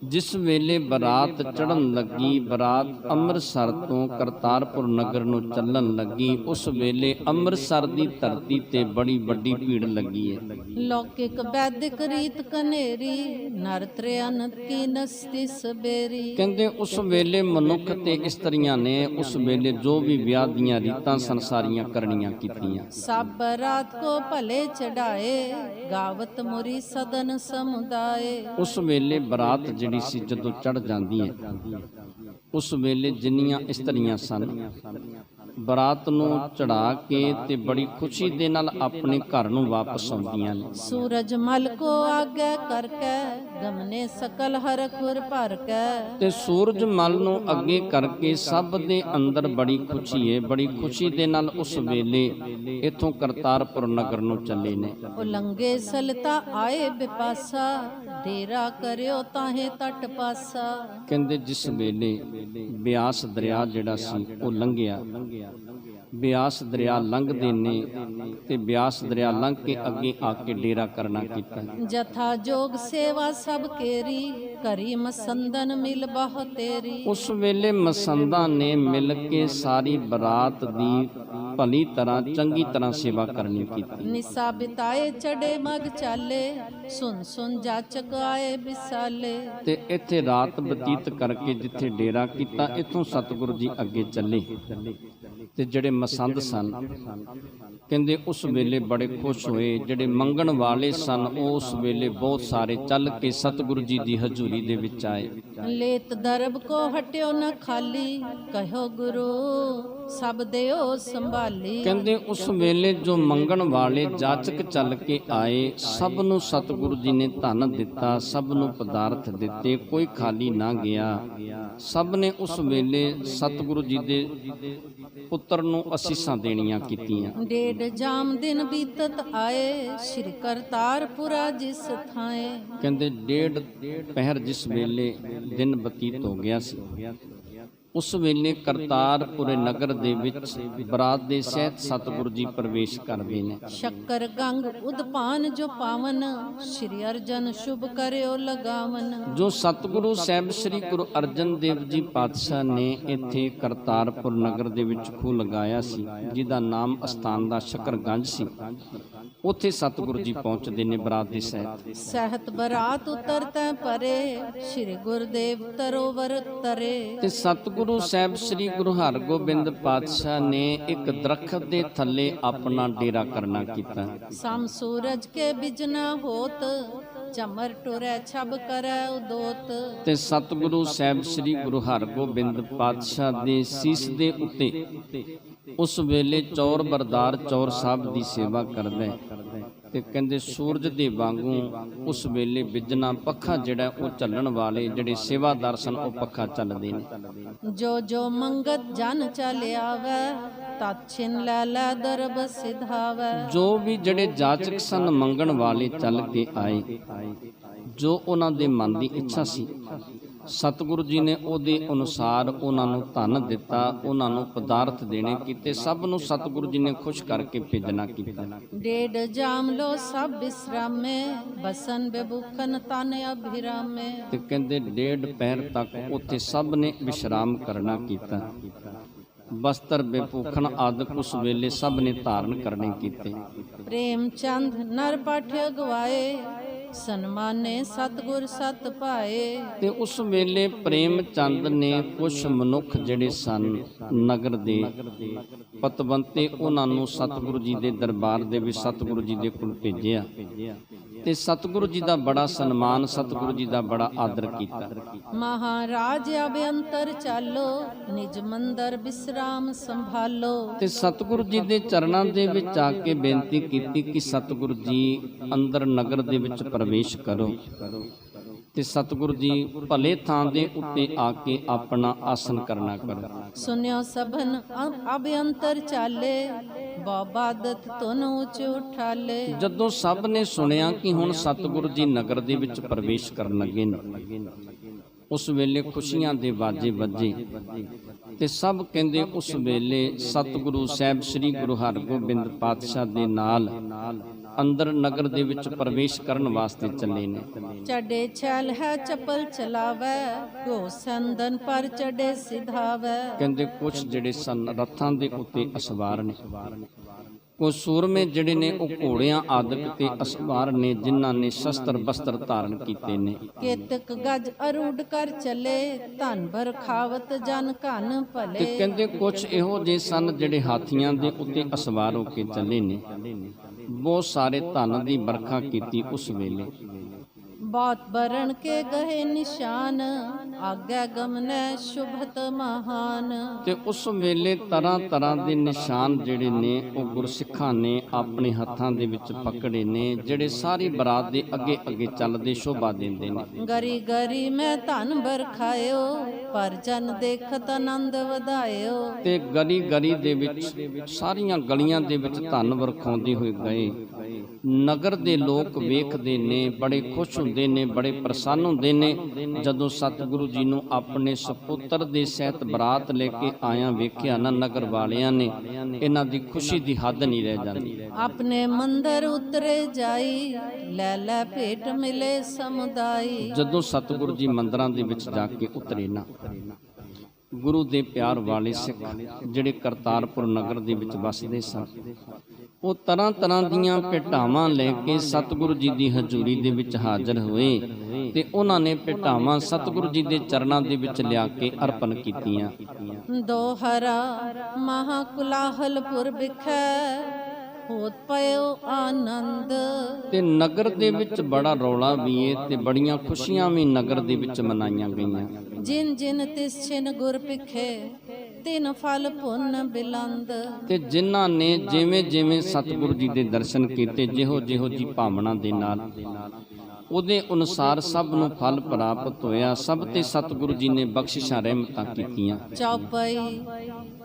ਜਿਸ ਵੇਲੇ ਬਰਾਤ ਚੜ੍ਹਨ ਲੱਗੀ, ਬਰਾਤ ਅੰਮ੍ਰਿਤਸਰ ਤੋਂ ਕਰਤਾਰਪੁਰ ਨਗਰ ਨੂੰ ਚੱਲਣ ਲੱਗੀ, ਉਸ ਵੇਲੇ ਅੰਮ੍ਰਿਤਸਰ ਦੀ ਧਰਤੀ ਤੇ ਬੜੀ ਵੱਡੀ ਭੀੜ ਲੱਗੀ ਹੈ। ਲੌਕਿਕ ਵੈਦਿਕ ਰੀਤ ਕਨੇਰੀ, ਨਰ ਤ੍ਰਿਅਨ ਕੀ ਨਸਤੀ ਸਬੇਰੀ। ਕਹਿੰਦੇ ਉਸ ਵੇਲੇ ਮਨੁੱਖ ਤੇ ਇਸਤਰੀਆਂ ਨੇ ਉਸ ਵੇਲੇ ਜੋ ਵੀ ਵਿਆਹ ਦੀਆਂ ਰੀਤਾਂ ਸੰਸਾਰੀਆਂ ਕਰਨੀਆਂ ਕੀਤੀਆਂ। ਸਭ ਬਰਾਤ ਕੋ ਭਲੇ ਚੜਾਏ, ਗਾਵਤ ਮੁਰੀ ਸਦਨ ਸਮੁਦਾਏ। ਉਸ ਵੇਲੇ ਬਰਾਤ ਜਿਹੜੀ ਸੀ ਜਦੋਂ ਚੜ ਜਾਂਦੀ ਹੈ, ਉਸ ਵੇਲੇ ਜਿੰਨੀਆਂ ਇਸਤਰੀਆਂ ਸਨ ਬਰਾਤ ਨੂੰ ਚੜਾ ਕੇ ਤੇ ਬੜੀ ਖੁਸ਼ੀ ਦੇ ਨਾਲ ਆਪਣੇ ਘਰ ਨੂੰ ਵਾਪਸ ਆਉਂਦੀਆਂ ਨੇ। ਸੂਰਜ ਮਲ ਕੋ ਆਗੇ ਕਰਕੇ, ਗਮਨੇ ਸਕਲ ਹਰ ਖੁਰ ਭਰ ਕੇ। ਤੇ ਸੂਰਜ ਮਲ ਨੂੰ ਅੱਗੇ ਕਰਕੇ ਸਭ ਦੇ ਅੰਦਰ ਬੜੀ ਖੁਸ਼ੀ ਹੈ, ਬੜੀ ਖੁਸ਼ੀ ਦੇ ਨਾਲ ਉਸ ਵੇਲੇ ਇਥੋਂ ਕਰਤਾਰਪੁਰ ਨਗਰ ਨੂੰ ਚੱਲੇ ਨੇ। ਉਲੰਗੇ ਸਲਤਾ ਆਏ ਬਿਪਾਸਾ, ਡੇਰਾ ਕਰਿਓ ਤਾਹੇ ਤਟ ਪਾਸਾ। ਕਹਿੰਦੇ ਜਿਸ ਵੇਲੇ ਬਿਆਸ ਦਰਿਆ ਜਿਹੜਾ ਸੀ ਉਹ ਲੰਘਿਆ, ਬਿਆਸ ਦਰਿਆ ਲੰਘਦੇ ਨੇ ਤੇ ਬਿਆਸ ਦਰਿਆ ਲੰਘ ਕੇ ਅੱਗੇ ਆ ਕੇ ਡੇਰਾ ਕਰਨਾ ਕੀਤਾ। ਜਥਾ ਜੋਗ ਸੇਵਾ ਸਭ ਕੇਰੀ, ਕਰੀ ਮਸੰਦਨ ਮਿਲ ਬਹੁ ਤੇਰੀ। ਉਸ ਵੇਲੇ ਮਸੰਦਾਂ ਨੇ ਮਿਲ ਕੇ ਸਾਰੀ ਬਰਾਤ ਦੀ ਭਲੀ ਤਰ੍ਹਾਂ ਚੰਗੀ ਤਰ੍ਹਾਂ ਸੇਵਾ ਕਰਨੀ ਕੀਤੀ। ਨਿਸਾ ਬਿਤਾਏ ਚੜੇ ਮਗ ਚਾਲੇ, ਸੁਨ ਸੁਨ ਜਾਚਕ ਆਏ ਬਿਸਾਲੇ। ਤੇ ਇੱਥੇ ਰਾਤ ਬਤੀਤ ਕਰਕੇ ਜਿੱਥੇ ਡੇਰਾ ਕੀਤਾ, ਇੱਥੋਂ ਸਤਿਗੁਰੂ ਜੀ ਅੱਗੇ ਚੱਲੇ ਤੇ ਜਿਹੜੇ ਮਸੰਦ ਸਨ ਕਹਿੰਦੇ ਉਸ ਵੇਲੇ ਬੜੇ ਖੁਸ਼ ਹੋਏ। ਜਿਹੜੇ ਮੰਗਣ ਵਾਲੇ ਸਨ ਉਹ ਉਸ ਵੇਲੇ ਬਹੁਤ ਸਾਰੇ ਚੱਲ ਕੇ ਸਤਿਗੁਰੂ ਜੀ ਦੀ ਹਜ਼ੂਰੀ ਦੇ ਵਿੱਚ ਆਏ। ਲੇਤ ਦਰਬ ਕੋ ਹਟਿਓ ਨਾ ਖਾਲੀ, ਕਹਿਓ ਗੁਰੂ ਸਭ ਦਿਓ ਸੰਭਾਲੀ। ਕਹਿੰਦੇ ਉਸ ਵੇਲੇ ਜੋ ਮੰਗਣ ਵਾਲੇ ਜਾਚਕ ਚੱਲ ਕੇ ਆਏ, ਸਭ ਨੂੰ ਸਤਿਗੁਰੂ ਜੀ ਨੇ ਧਨ ਦਿੱਤਾ, ਸਭ ਨੂੰ ਪਦਾਰਥ ਦਿੱਤੇ, ਕੋਈ ਖਾਲੀ ਨਾ ਗਿਆ। ਸਭ ਨੇ ਉਸ ਵੇਲੇ ਸਤਿਗੁਰੂ ਜੀ ਦੇ ਪੁੱਤਰ ਨੂੰ ਅਸੀਸਾਂ ਦੇਣੀਆਂ ਕੀਤੀਆਂ। ਡੇਢ ਜਾਮ ਦਿਨ ਬੀਤਤ ਆਏ, ਸ਼੍ਰੀ ਕਰਤਾਰਪੁਰਾ ਜਿਸ ਥਾਏ। ਕਹਿੰਦੇ ਡੇਢ ਪਹਿਰ ਜਿਸ ਵੇਲੇ ਦਿਨ ਬਤੀਤ ਹੋ ਗਿਆ ਸੀ, ਉਸ ਵੇਲੇ ਕਰਤਾਰਪੁਰ ਨਗਰ ਦੇ ਵਿੱਚ ਬਰਾਤ ਦੇ ਸਹਿਤ ਸਤਿਗੁਰੂ ਜੀ ਪ੍ਰਵੇਸ਼ ਕਰਦੇ ਨੇ। ਸ਼ੱਕਰ ਗੰਗ ਉਦਪਾਨ ਜੋ ਪਾਵਨ, ਸ਼੍ਰੀ ਅਰਜਨ ਸ਼ੁਭ ਕਰਿਓ ਲਗਾਵਨ। ਜੋ ਸਤਿਗੁਰੂ ਸਾਹਿਬ ਸ੍ਰੀ ਗੁਰੂ ਅਰਜਨ ਦੇਵ ਜੀ ਪਾਤਸ਼ਾਹ ਨੇ ਇੱਥੇ ਕਰਤਾਰਪੁਰ ਨਗਰ ਦੇ ਵਿੱਚ ਖੂਹ ਲਗਾਇਆ ਸੀ, ਜਿਹਦਾ ਨਾਮ ਅਸਥਾਨ ਦਾ ਸ਼ੱਕਰਗੰਜ ਸੀ। ਉੱਥੇ ਸਤਿਗੁਰੂ ਜੀ ਪਹੁੰਚਦੇ ਨੇ ਬਰਾਤ ਦੇ ਸਹਿਤ। ਸਹਿਤ ਬਰਾਤ ਉਤਰਤੈ ਪਰੇ, ਸ਼੍ਰੀ ਗੁਰਦੇਵ ਤਰੋਵਰ ਤਰੇ। ਤੇ ਸਤਿਗੁਰੂ ਸਾਹਿਬ ਸ੍ਰੀ ਗੁਰੂ ਹਰਗੋਬਿੰਦ ਪਾਤਸ਼ਾਹ ਨੇ ਇੱਕ ਦਰਖਤ ਦੇ ਥੱਲੇ ਆਪਣਾ ਡੇਰਾ ਕਰਨਾ ਕੀਤਾ। ਸਮ ਸੂਰਜ ਕੇ ਬਿਜਨਾ ਹੋਤ, ਚਮਰ ਟੁਰੈ ਛਬ ਕਰੈ ਉਦੋਤ। ਤੇ ਸਤਿਗੁਰੂ ਸਾਹਿਬ ਸ੍ਰੀ ਗੁਰੂ ਹਰਗੋਬਿੰਦ ਪਾਤਸ਼ਾਹ ਦੇ ਸੀਸ ਦੇ ਉੱਤੇ ਉਸ ਵੇਲੇ ਚੌਰ ਬਰਦਾਰ ਚੌਰ ਸਾਹਿਬ ਦੀ ਸੇਵਾ ਕਰਦਾ ਤੇ ਕਹਿੰਦੇ ਸੂਰਜ ਦੇ ਵਾਂਗੂ ਉਸ ਵੇਲੇ ਬਿਜਨਾ ਪੱਖਾ ਜਿਹੜਾ ਉਹ ਚੱਲਣ ਵਾਲੇ ਜਿਹੜੇ ਸੇਵਾਦਾਰ ਸਨ ਉਹ ਪੱਖਾ ਚੱਲਦੇ ਨੇ। ਜੋ ਜੋ ਮੰਗਤ ਜਨ ਚਲ ਆਵੈ, ਤਤ ਛਿਨ ਲੈ ਲੈ ਦਰਬ ਸਿਧਾਵੈ। ਜੋ ਵੀ ਜਿਹੜੇ ਜਾਚਕ ਸਨ ਮੰਗਣ ਵਾਲੇ ਚੱਲ ਕੇ ਆਏ, ਜੋ ਉਹਨਾਂ ਦੇ ਮਨ ਦੀ ਇੱਛਾ ਸੀ, ਸਤਿਗੁਰੂ ਜੀ ਨੇ ਉਹਦੇ ਅਨੁਸਾਰ ਉਹਨਾਂ ਨੂੰ ਧਨ ਦਿੱਤਾ, ਉਹਨਾਂ ਨੂੰ ਪਦਾਰਥ ਦੇਣੇ ਕੀਤੇ, ਸਭ ਨੂੰ ਸਤਿਗੁਰੂ ਜੀ ਨੇ ਖੁਸ਼ ਕਰਕੇ ਭੇਜਣਾ ਕੀਤਾ। ਡੇਢ ਜਾਮ ਲੋ ਸਭ ਬਿਸਰਾਮੇ, ਬਸਨ ਬੇਭੁਖਨ ਤਨ ਅਭਿਰਾਮੇ। ਤੇ ਕਹਿੰਦੇ ਡੇਢ ਪਹਿਰ ਤੱਕ ਉੱਥੇ ਸਭ ਨੇ ਵਿਸ਼ਰਾਮ ਕਰਨਾ ਕੀਤਾ। ਬਸਤਰ ਬੇਭੂਖਣ ਆਦਿਕ ਉਸ ਵੇਲੇ ਸਭ ਨੇ ਧਾਰਨ ਕਰਨੇ ਕੀਤੇ। ਪ੍ਰੇਮ ਚੰਦ ਨਰ ਪਾਠ ਗਵਾਏ, ਸਨਮਾਨੇ ਸਤਿਗੁਰ ਸਤ ਭਾਏ। ਤੇ ਉਸ ਵੇਲੇ ਪ੍ਰੇਮ ਚੰਦ ਨੇ ਕੁਝ ਮਨੁੱਖ ਜਿਹੜੇ ਸਨ ਨਗਰ ਦੇ ਪਤਵੰਤੇ, ਉਹਨਾਂ ਨੂੰ ਸਤਿਗੁਰੂ ਜੀ ਦੇ ਦਰਬਾਰ ਦੇ ਵਿੱਚ ਸਤਿਗੁਰੂ ਜੀ ਦੇ ਕੋਲ ਭੇਜਿਆ ਤੇ ਸਤਿਗੁਰੂ ਜੀ ਦਾ ਬੜਾ ਸਨਮਾਨ, ਸਤਿਗੁਰੂ ਜੀ ਦਾ ਬੜਾ ਆਦਰ ਕੀਤਾ। ਮਹਾਰਾਜ ਅਭਿਅੰਤਰ ਚਾਲੋ, ਨਿਜ ਮੰਦਰ ਵਿਸਰਾਮ ਸੰਭਾਲੋ। ਤੇ ਸਤਿਗੁਰੂ ਜੀ ਦੇ ਚਰਨਾਂ ਦੇ ਵਿੱਚ ਆ ਕੇ ਬੇਨਤੀ ਕੀਤੀ ਕਿ ਸਤਿਗੁਰੂ ਜੀ ਅੰਦਰ ਨਗਰ ਦੇ ਵਿੱਚ ਪ੍ਰਵੇਸ਼ ਕਰੋ। ਤੇ ਸਤਿਗੁਰੂ ਜੀ ਭਲੇ ਥਾਂ ਦੇ ਉੱਤੇ ਆ ਕੇ ਆਪਣਾ ਆਸਨ ਕਰਨਾ ਕਰੋ। ਸੁਨਿਓ ਸਭਨ ਅਭਿਅੰਤਰ ਚਾਲੇ, ਬਾਬਾਦਤ ਤੁਨ ਉੱਚ ਉਠਾਲੇ। ਜਦੋਂ ਸਭ ਨੇ ਸੁਣਿਆ ਕਿ ਹੁਣ ਸਤਿਗੁਰੂ ਜੀ ਨਗਰ ਦੇ ਵਿੱਚ ਪ੍ਰਵੇਸ਼ ਕਰਨ ਲੱਗੇ ਨੇ, ਉਸ ਵੇਲੇ ਖੁਸ਼ੀਆਂ ਦੇ ਵਾਜੇ ਵੱਜੇ ਤੇ ਸਭ ਕਹਿੰਦੇ ਉਸ ਵੇਲੇ ਸਤਿਗੁਰੂ ਸਾਹਿਬ ਸ੍ਰੀ ਗੁਰੂ ਹਰਗੋਬਿੰਦ ਪਾਤਸ਼ਾਹ ਦੇ ਨਾਲ ਅੰਦਰ ਨਗਰ ਦੇ ਵਿੱਚ ਪ੍ਰਵੇਸ਼ ਕਰਨ ਵਾਸਤੇ ਚੱਲੇ ਨੇ। ਚੜੇ ਛਲ ਹੈ ਚਪਲ ਚਲਾਵੇ, ਕੋ ਸੰਦਨ ਪਰ ਚੜੇ ਸਿਧਾਵੇ। ਕਹਿੰਦੇ ਕੁਝ ਜਿਹੜੇ ਸਨ ਰੱਥਾਂ ਦੇ ਉੱਤੇ ਅਸਵਾਰ ਨੇ, ਕੋ ਸੂਰਮੇ ਜਿਹੜੇ ਨੇ ਉਹ ਘੋੜਿਆਂ ਆਦਿਕ ਤੇ ਅਸਵਾਰ ਨੇ, ਜਿਨ੍ਹਾਂ ਨੇ ਸ਼ਸਤਰ ਬਸਤਰ ਧਾਰਨ ਕੀਤੇ ਨੇ। ਕੇਤਕ ਗਜ ਅਰੂਢ ਕਰ ਚਲੇ, ਧਨ ਭਰ ਖਾਵਤ ਜਨ ਘਨ ਤੇ ਭਲੇ। ਕਹਿੰਦੇ ਕੁਝ ਇਹੋ ਜਿਹੇ ਸਨ ਜਿਹੜੇ ਹਾਥੀਆਂ ਦੇ ਉੱਤੇ ਅਸਵਾਰ ਹੋ ਕੇ ਚੱਲੇ ਨੇ। ਬਹੁਤ ਸਾਰੇ ਧਨ ਦੀ ਵਰਖਾ ਕੀਤੀ ਉਸ ਵੇਲੇ। ਬਹੁਤ ਬਰਨ ਕੇ ਗਏ ਨਿਸ਼ਾਨ, ਆਗੇ ਗਮਨੈ ਸ਼ੁਭਤ ਮਹਾਨ। ਤੇ ਉਸ ਵੇਲੇ ਤਰ੍ਹਾਂ ਤਰ੍ਹਾਂ ਦੇ ਨਿਸ਼ਾਨ ਜਿਹੜੇ ਨੇ ਉਹ ਗੁਰਸਿੱਖਾਂ ਨੇ ਆਪਣੇ ਹੱਥਾਂ ਦੇ ਵਿੱਚ ਪਕੜੇ ਨੇ, ਜਿਹੜੇ ਸਾਰੀ ਬਰਾਤ ਦੇ ਅੱਗੇ ਅੱਗੇ ਚੱਲਦੇ ਸ਼ੋਭਾ ਦਿੰਦੇ ਨੇ। ਗਰੀ ਗਰੀ ਮੈਂ ਧਨ ਬਰਖਾਇਓ, ਪਰ ਜਨ ਦੇਖਤ ਆਨੰਦ ਵਧਾਇਓ। ਤੇ ਗਲੀ ਗਲੀ ਦੇ ਵਿੱਚ ਸਾਰੀਆਂ ਗਲੀਆਂ ਦੇ ਵਿੱਚ ਧਨ ਵਰਖਾਉਂਦੇ ਹੋਏ ਗਏ। ਨਗਰ ਦੇ ਲੋਕ ਵੇਖਦੇ ਨੇ, ਬੜੇ ਖੁਸ਼ ਹੁੰਦੇ ਨੇ, ਬੜੇ ਪ੍ਰਸੰਨ ਹੁੰਦੇ ਨੇ। ਜਦੋਂ ਸਤਿਗੁਰੂ ਜੀ ਨੂੰ ਆਪਣੇ ਸੁਪੁੱਤਰ ਦੇ ਸਹਿਤ ਬਰਾਤ ਲੈ ਕੇ ਆਇਆ ਵੇਖਿਆ ਨਾ ਨਗਰ ਵਾਲਿਆਂ ਨੇ, ਇਹਨਾਂ ਦੀ ਖੁਸ਼ੀ ਦੀ ਹੱਦ ਨਹੀਂ ਰਹਿ ਜਾਂਦੀ। ਆਪਣੇ ਮੰਦਰ ਉਤਰੇ ਜਾਈ, ਲੈ ਲੈ ਭੇਟ ਮਿਲੇ ਸਮੁਦਾਈ। ਜਦੋਂ ਸਤਿਗੁਰੂ ਜੀ ਮੰਦਰਾਂ ਦੇ ਵਿੱਚ ਜਾ ਕੇ ਉਤਰੇ ਨਾ, ਗੁਰੂ ਦੇ ਪਿਆਰ ਵਾਲੇ ਸਿੱਖ ਜਿਹੜੇ ਕਰਤਾਰਪੁਰ ਨਗਰ ਦੇ ਵਿੱਚ ਵਸਦੇ ਸਨ, ਉਹ ਤਰ੍ਹਾਂ ਤਰ੍ਹਾਂ ਦੀਆਂ ਭੇਟਾਵਾਂ ਲੈ ਕੇ ਸਤਿਗੁਰੂ ਜੀ ਦੀ ਹਜ਼ੂਰੀ ਦੇ ਵਿੱਚ ਹਾਜ਼ਰ ਹੋਏ ਤੇ ਉਹਨਾਂ ਨੇ ਭੇਟਾਵਾਂ ਸਤਿਗੁਰੂ ਜੀ ਦੇ ਚਰਨਾਂ ਦੇ ਵਿੱਚ ਲਿਆ ਕੇ ਅਰਪਣ ਕੀਤੀਆਂ। ਦੋਹਰਾ ਮਹਾ ਕੁਲਾਹਲਪੁਰ ਵਿਖੇ, ਹੋਤ ਪਇਓ ਆਨੰਦ। ਤੇ ਨਗਰ ਦੇ ਵਿੱਚ ਬੜਾ ਰੌਲਾ ਵੀ ਏ ਤੇ ਬੜੀਆਂ ਖੁਸ਼ੀਆਂ ਵੀ ਨਗਰ ਦੇ ਵਿੱਚ ਮਨਾਈਆਂ ਗਈਆਂ। ਜਿਨ ਜਿਨ ਤਿਸ ਛਿਨ ਗੁਰ ਪਿਖੇ, ਤਿਨ ਫਲ ਪੁੰਨ ਬਿਲੰਦ। ਤੇ ਜਿਨ੍ਹਾਂ ਨੇ ਜਿਵੇਂ ਜਿਵੇਂ ਸਤਿਗੁਰੂ ਜੀ ਦੇ ਦਰਸ਼ਨ ਕੀਤੇ, ਜਿਹੋ ਜਿਹੋ ਜੀ ਭਾਵਨਾ ਦੇ ਨਾਲ, ਉਹਦੇ ਅਨੁਸਾਰ ਸਭ ਨੂੰ ਫਲ ਪ੍ਰਾਪਤ ਹੋਇਆ। ਸਭ ਤੇ ਸਤਿਗੁਰੂ ਜੀ ਨੇ ਬਖਸ਼ਿਸ਼ਾਂ ਰਹਿਮਤਾਂ ਕੀਤੀਆਂ। ਚੌਪਈ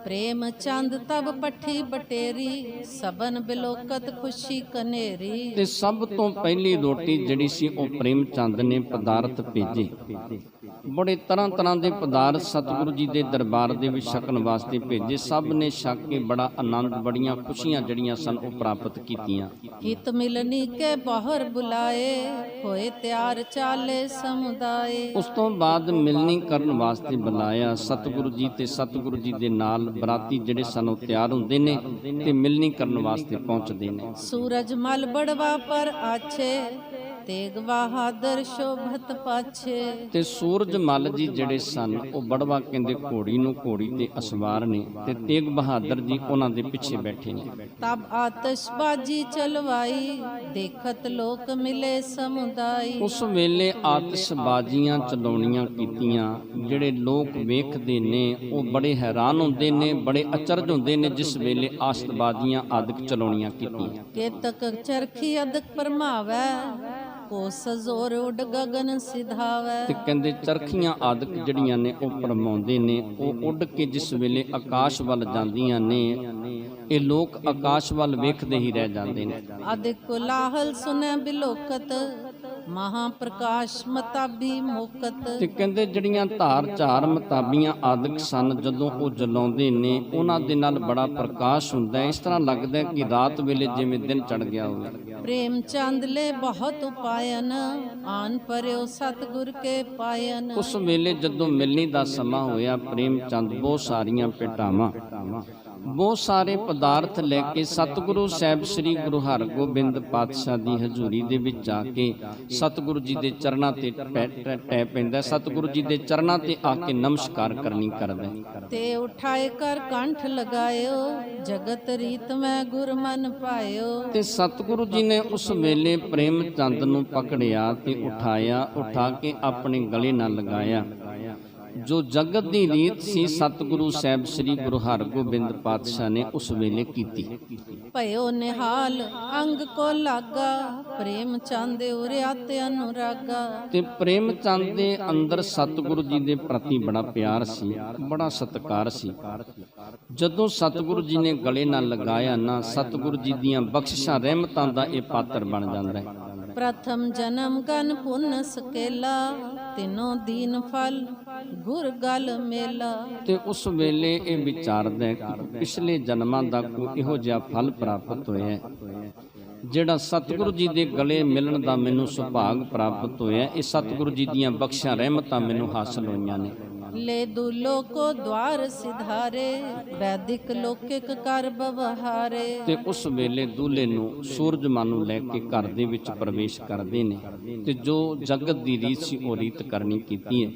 ਪ੍ਰੇਮ ਚੰਦ ਤਬ ਪੱਠੀ ਬਟੇਰੀ, ਸਬਨ ਬਿਲੋਕਤ ਖੁਸ਼ੀ ਕਨੇਰੀ। ਤੇ ਸਭ ਤੋਂ ਪਹਿਲੀ ਰੋਟੀ ਜਿਹੜੀ ਸੀ ਉਹ ਪ੍ਰੇਮ ਚੰਦ ਨੇ ਪਦਾਰਥ ਭੇਜੇ। ਬੜੇ ਤਰ੍ਹਾਂ ਤਰ੍ਹਾਂ ਦੇ ਪਦਾਰਥ ਸਤਿਗੁਰੂ ਜੀ ਦੇ ਦਰਬਾਰ ਦੇ ਵਿੱਚ ਛਕਣ ਵਾਸਤੇ ਭੇਜੇ। ਸਭ ਨੇ ਛਕ ਕੇ ਬੜਾ ਆਨੰਦ, ਬੜੀਆਂ ਖੁਸ਼ੀਆਂ ਜਿਹੜੀਆਂ ਸਨ ਉਹ ਪ੍ਰਾਪਤ ਕੀਤੀਆਂ। ਹਿਤ ਮਿਲਨੀ ਕੇ ਬਾਹਰ ਬੁਲਾਏ, ਹੋਏ ਤਿਆਰ ਚਾਲੇ ਸਮੁਦਾਏ। ਉਸ ਤੋਂ ਬਾਅਦ ਮਿਲਣੀ ਕਰਨ ਵਾਸਤੇ ਬੁਲਾਇਆ ਸਤਿਗੁਰੂ ਜੀ, ਤੇ ਸਤਿਗੁਰੂ ਜੀ ਦੇ ਨਾਲ ਬਰਾਤੀ ਜਿਹੜੇ ਸਨ ਉਹ ਤਿਆਰ ਹੁੰਦੇ ਨੇ ਤੇ ਮਿਲਣੀ ਕਰਨ ਵਾਸਤੇ ਪਹੁੰਚਦੇ ਨੇ। ਸੂਰਜ ਮਲ ਬੜਵਾ ਪਰ ਆਛੇ, ਤੇਗ ਬਹਾਦਰ ਸ਼ੋਭਤ ਪਾਛੇ। ਤੇ ਸੂਰਜ ਮਲ ਜੀ ਜਿਹੜੇ ਸਨ ਉਹ ਬੜਵਾ ਕਹਿੰਦੇ ਘੋੜੀ ਨੂੰ, ਘੋੜੀ ਤੇ ਅਸਵਾਰ ਨੇ, ਤੇ ਤੇਗ ਬਹਾਦਰ ਜੀ ਉਹਨਾਂ ਦੇ ਪਿੱਛੇ ਬੈਠੇ ਨੇ। ਤਬ ਆਤਿਸ਼ਬਾਜੀ ਚਲਵਾਈ, ਦੇਖਤ ਲੋਕ ਮਿਲੇ ਸਮੁਦਾਈ। ਉਸ ਵੇਲੇ ਆਤਿਸ਼ਬਾਜ਼ੀਆਂ ਚਲਾਉਣੀਆਂ ਕੀਤੀਆਂ। ਜਿਹੜੇ ਲੋਕ ਵੇਖਦੇ ਨੇ ਉਹ ਬੜੇ ਹੈਰਾਨ ਹੁੰਦੇ ਨੇ, ਬੜੇ ਅਚਰਜ ਹੁੰਦੇ ਨੇ ਜਿਸ ਵੇਲੇ ਆਤਿਸ਼ਬਾਜ਼ੀਆਂ ਆਦਿਕ ਚਲਾਉਣੀਆਂ ਕੀਤੀਆਂ। ਕੇਤਕ ਚਰਖੀ ਅਦਕ ਪਰਮਾਵੇ, ਕੋ ਸਜ਼ੋਰ ਉੱਡ ਗਗਨ ਸਿਧਾਵੇ। ਤੇ ਕਹਿੰਦੇ ਚਰਖੀਆਂ ਆਦਿਕ ਜਿਹੜੀਆਂ ਨੇ ਉਹ ਪਰਮਾਉਂਦੇ ਨੇ, ਉਹ ਉੱਡ ਕੇ ਜਿਸ ਵੇਲੇ ਆਕਾਸ਼ ਵੱਲ ਜਾਂਦੀਆਂ ਨੇ, ਇਹ ਲੋਕ ਆਕਾਸ਼ ਵੱਲ ਵੇਖਦੇ ਹੀ ਰਹਿ ਜਾਂਦੇ ਨੇ। ਅਦਿਕ ਕੋਲਾਹਲ ਸੁਨੇ ਬਿਲੋਕਤ, ਮਹਾ ਪ੍ਰਕਾਸ਼ ਮਤਾਬੀ ਮੋਕਤ। ਤੇ ਕਹਿੰਦੇ ਜਿਹੜੀਆਂ ਧਾਰ ਝਾਰ ਮਤਾਬੀਆਂ ਆਦਿਕ ਸਨ, ਜਦੋਂ ਉਹ ਜਲਾਉਂਦੇ ਨੇ ਉਹਨਾਂ ਦੇ ਨਾਲ ਬੜਾ ਪ੍ਰਕਾਸ਼ ਹੁੰਦਾ ਹੈ। ਇਸ ਤਰ੍ਹਾਂ ਲੱਗਦਾ ਹੈ ਕਿ ਰਾਤ ਵੇਲੇ ਜਿਵੇਂ ਦਿਨ ਚੜ ਗਿਆ ਹੋਵੇ। ਪ੍ਰੇਮ ਚੰਦ ਲੈ ਬਹੁਤ ਉਪਾਇਨ, ਆਨ ਪਰਿਓ ਸਤਿਗੁਰ ਕੇ ਪਾਇਨ। ਉਸ ਵੇਲੇ ਜਦੋਂ ਮਿਲਣੀ ਦਾ ਸਮਾਂ ਹੋਇਆ, ਪ੍ਰੇਮ ਚੰਦ ਬਹੁਤ ਸਾਰੀਆਂ ਭੇਟਾਵਾਂ, ਬਹੁਤ ਸਾਰੇ ਪਦਾਰਥ ਲੈ ਕੇ ਸਤਿਗੁਰੂ ਸਾਹਿਬ ਸ੍ਰੀ ਗੁਰੂ ਹਰਗੋਬਿੰਦ ਪਾਤਸ਼ਾਹ ਦੀ ਹਜ਼ੂਰੀ ਦੇ ਵਿੱਚ ਜਾ ਕੇ ਸਤਿਗੁਰੂ ਜੀ ਦੇ ਚਰਨਾਂ ਤੇ ਟਹਿ ਪੈਂਦਾ। ਸਤਿਗੁਰੂ ਜੀ ਦੇ ਚਰਨਾਂ ਤੇ ਆ ਕੇ ਨਮਸਕਾਰ ਕਰਨੀ ਕਰਦਾ। ਤੇ ਉਠਾਏ ਕਰ ਕੰਠ ਲਗਾਇਓ, ਜਗਤ ਰੀਤ ਮੈਂ ਗੁਰ ਮਨ ਪਾਇਓ। ਤੇ ਸਤਿਗੁਰੂ ਜੀ ਨੇ ਉਸ ਵੇਲੇ ਪ੍ਰੇਮ ਚੰਦ ਨੂੰ ਪਕੜਿਆ ਤੇ ਉਠਾਇਆ, ਉਠਾ ਕੇ ਆਪਣੇ ਗਲੇ ਨਾਲ ਲਗਾਇਆ। ਜੋ ਜਗਤ ਦੀ ਰੀਤ ਸੀ ਸਤਿਗੁਰੂ ਸਾਹਿਬ ਸ੍ਰੀ ਗੁਰੂ ਹਰਗੋਬਿੰਦ ਪਾਤਸ਼ਾਹ ਨੇ ਉਸ ਵੇਲੇ ਕੀਤੀ। ਭਇਓ ਨਿਹਾਲ ਅੰਗ ਕੋ ਲਾਗਾ, ਪ੍ਰੇਮ ਚੰਦ ਉਰਿਆ ਤੇ ਅਨੁਰਾਗਾ। ਤੇ ਪ੍ਰੇਮ ਚੰਦ ਦੇ ਅੰਦਰ ਸਤਿਗੁਰੂ ਜੀ ਦੇ ਪ੍ਰਤੀ ਬੜਾ ਪਿਆਰ ਸੀ, ਬੜਾ ਸਤਿਕਾਰ ਸੀ। ਜਦੋਂ ਸਤਿਗੁਰੂ ਜੀ ਨੇ ਗਲੇ ਨਾਲ ਲਗਾਇਆ ਨਾ, ਸਤਿਗੁਰੂ ਜੀ ਦੀਆਂ ਬਖਸ਼ਿਸ਼ਾਂ ਰਹਿਮਤਾਂ ਦਾ ਇਹ ਪਾਤਰ ਬਣ ਜਾਂਦਾ ਹੈ। ਪ੍ਰਥਮ ਜਨਮ ਗਨ ਪੁੰਨ ਸਕੇਲਾ, ਤਿਨੋਂ ਦੀਨ ਫਲ ਗੁਰ ਗਲ ਮੇਲਾ। ਤੇ ਉਸ ਵੇਲੇ ਇਹ ਵਿਚਾਰਦਾ ਹੈ ਕਿ ਪਿਛਲੇ ਜਨਮਾਂ ਦਾ ਕੋਈ ਇਹੋ ਜਿਹਾ ਫਲ ਪ੍ਰਾਪਤ ਹੋਇਆ ਹੈ ਜਿਹੜਾ ਸਤਿਗੁਰੂ ਜੀ ਦੇ ਗਲੇ ਮਿਲਣ ਦਾ ਮੈਨੂੰ ਸੁਭਾਗ ਪ੍ਰਾਪਤ ਹੋਇਆ, ਇਹ ਸਤਿਗੁਰੂ ਜੀ ਦੀਆਂ ਬਖਸ਼ਾਂ ਰਹਿਮਤਾਂ ਮੈਨੂੰ ਹਾਸਲ ਹੋਈਆਂ ਨੇ। ले दूलो को द्वार सिधारे वैदिक लौकिक कर बवहारे। ਤੇ ਉਸ ਵੇਲੇ ਦੂਲੇ ਨੂੰ ਸੂਰਜਮਾਨ ਨੂੰ ਲੈ ਕੇ ਘਰ ਦੇ ਵਿੱਚ ਪ੍ਰਵੇਸ਼ ਕਰਦੇ ਨੇ ਤੇ ਜੋ ਜਗਤ ਦੀ ਰੀਤ ਸੀ ਉਹ ਰੀਤ ਕਰਨੀ ਕੀਤੀ ਹੈ।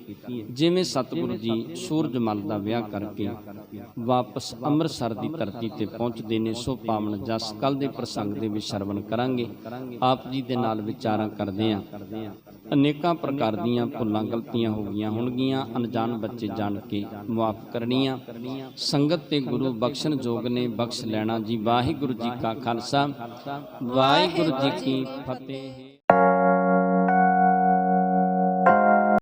ਜਿਵੇਂ ਸਤਿਗੁਰੂ ਜੀ ਸੂਰਜਮਲ ਦਾ ਵਿਆਹ ਕਰਕੇ ਵਾਪਸ ਅੰਮ੍ਰਿਤਸਰ ਦੀ ਧਰਤੀ ਤੇ ਪਹੁੰਚਦੇ ਨੇ, ਸੋ ਪਾਵਨ ਜਸ ਕੱਲ ਦੇ ਪ੍ਰਸੰਗ ਦੇ ਵਿੱਚ ਸ਼ਰਵਣ ਕਰਾਂਗੇ। ਆਪ ਜੀ ਦੇ ਨਾਲ ਵਿਚਾਰਾਂ ਕਰਦੇ ਆਂ। ਅਨੇਕਾਂ ਪ੍ਰਕਾਰ ਦੀਆਂ ਭੁੱਲਾਂ ਗਲਤੀਆਂ ਹੋ ਗਈਆਂ ਹੋਣਗੀਆਂ, ਅਣਜਾਣ ਬੱਚੇ ਜਾਣ ਕੇ ਮੁਆਫ ਕਰਨੀਆਂ। ਸੰਗਤ ਤੇ ਗੁਰੂ ਬਖਸ਼ਣ ਜੋਗ ਨੇ, ਬਖਸ਼ ਲੈਣਾ ਜੀ। ਵਾਹਿਗੁਰੂ ਜੀ ਕਾ ਖਾਲਸਾ, ਵਾਹਿਗੁਰੂ ਜੀ ਕੀ ਫਤਿਹ।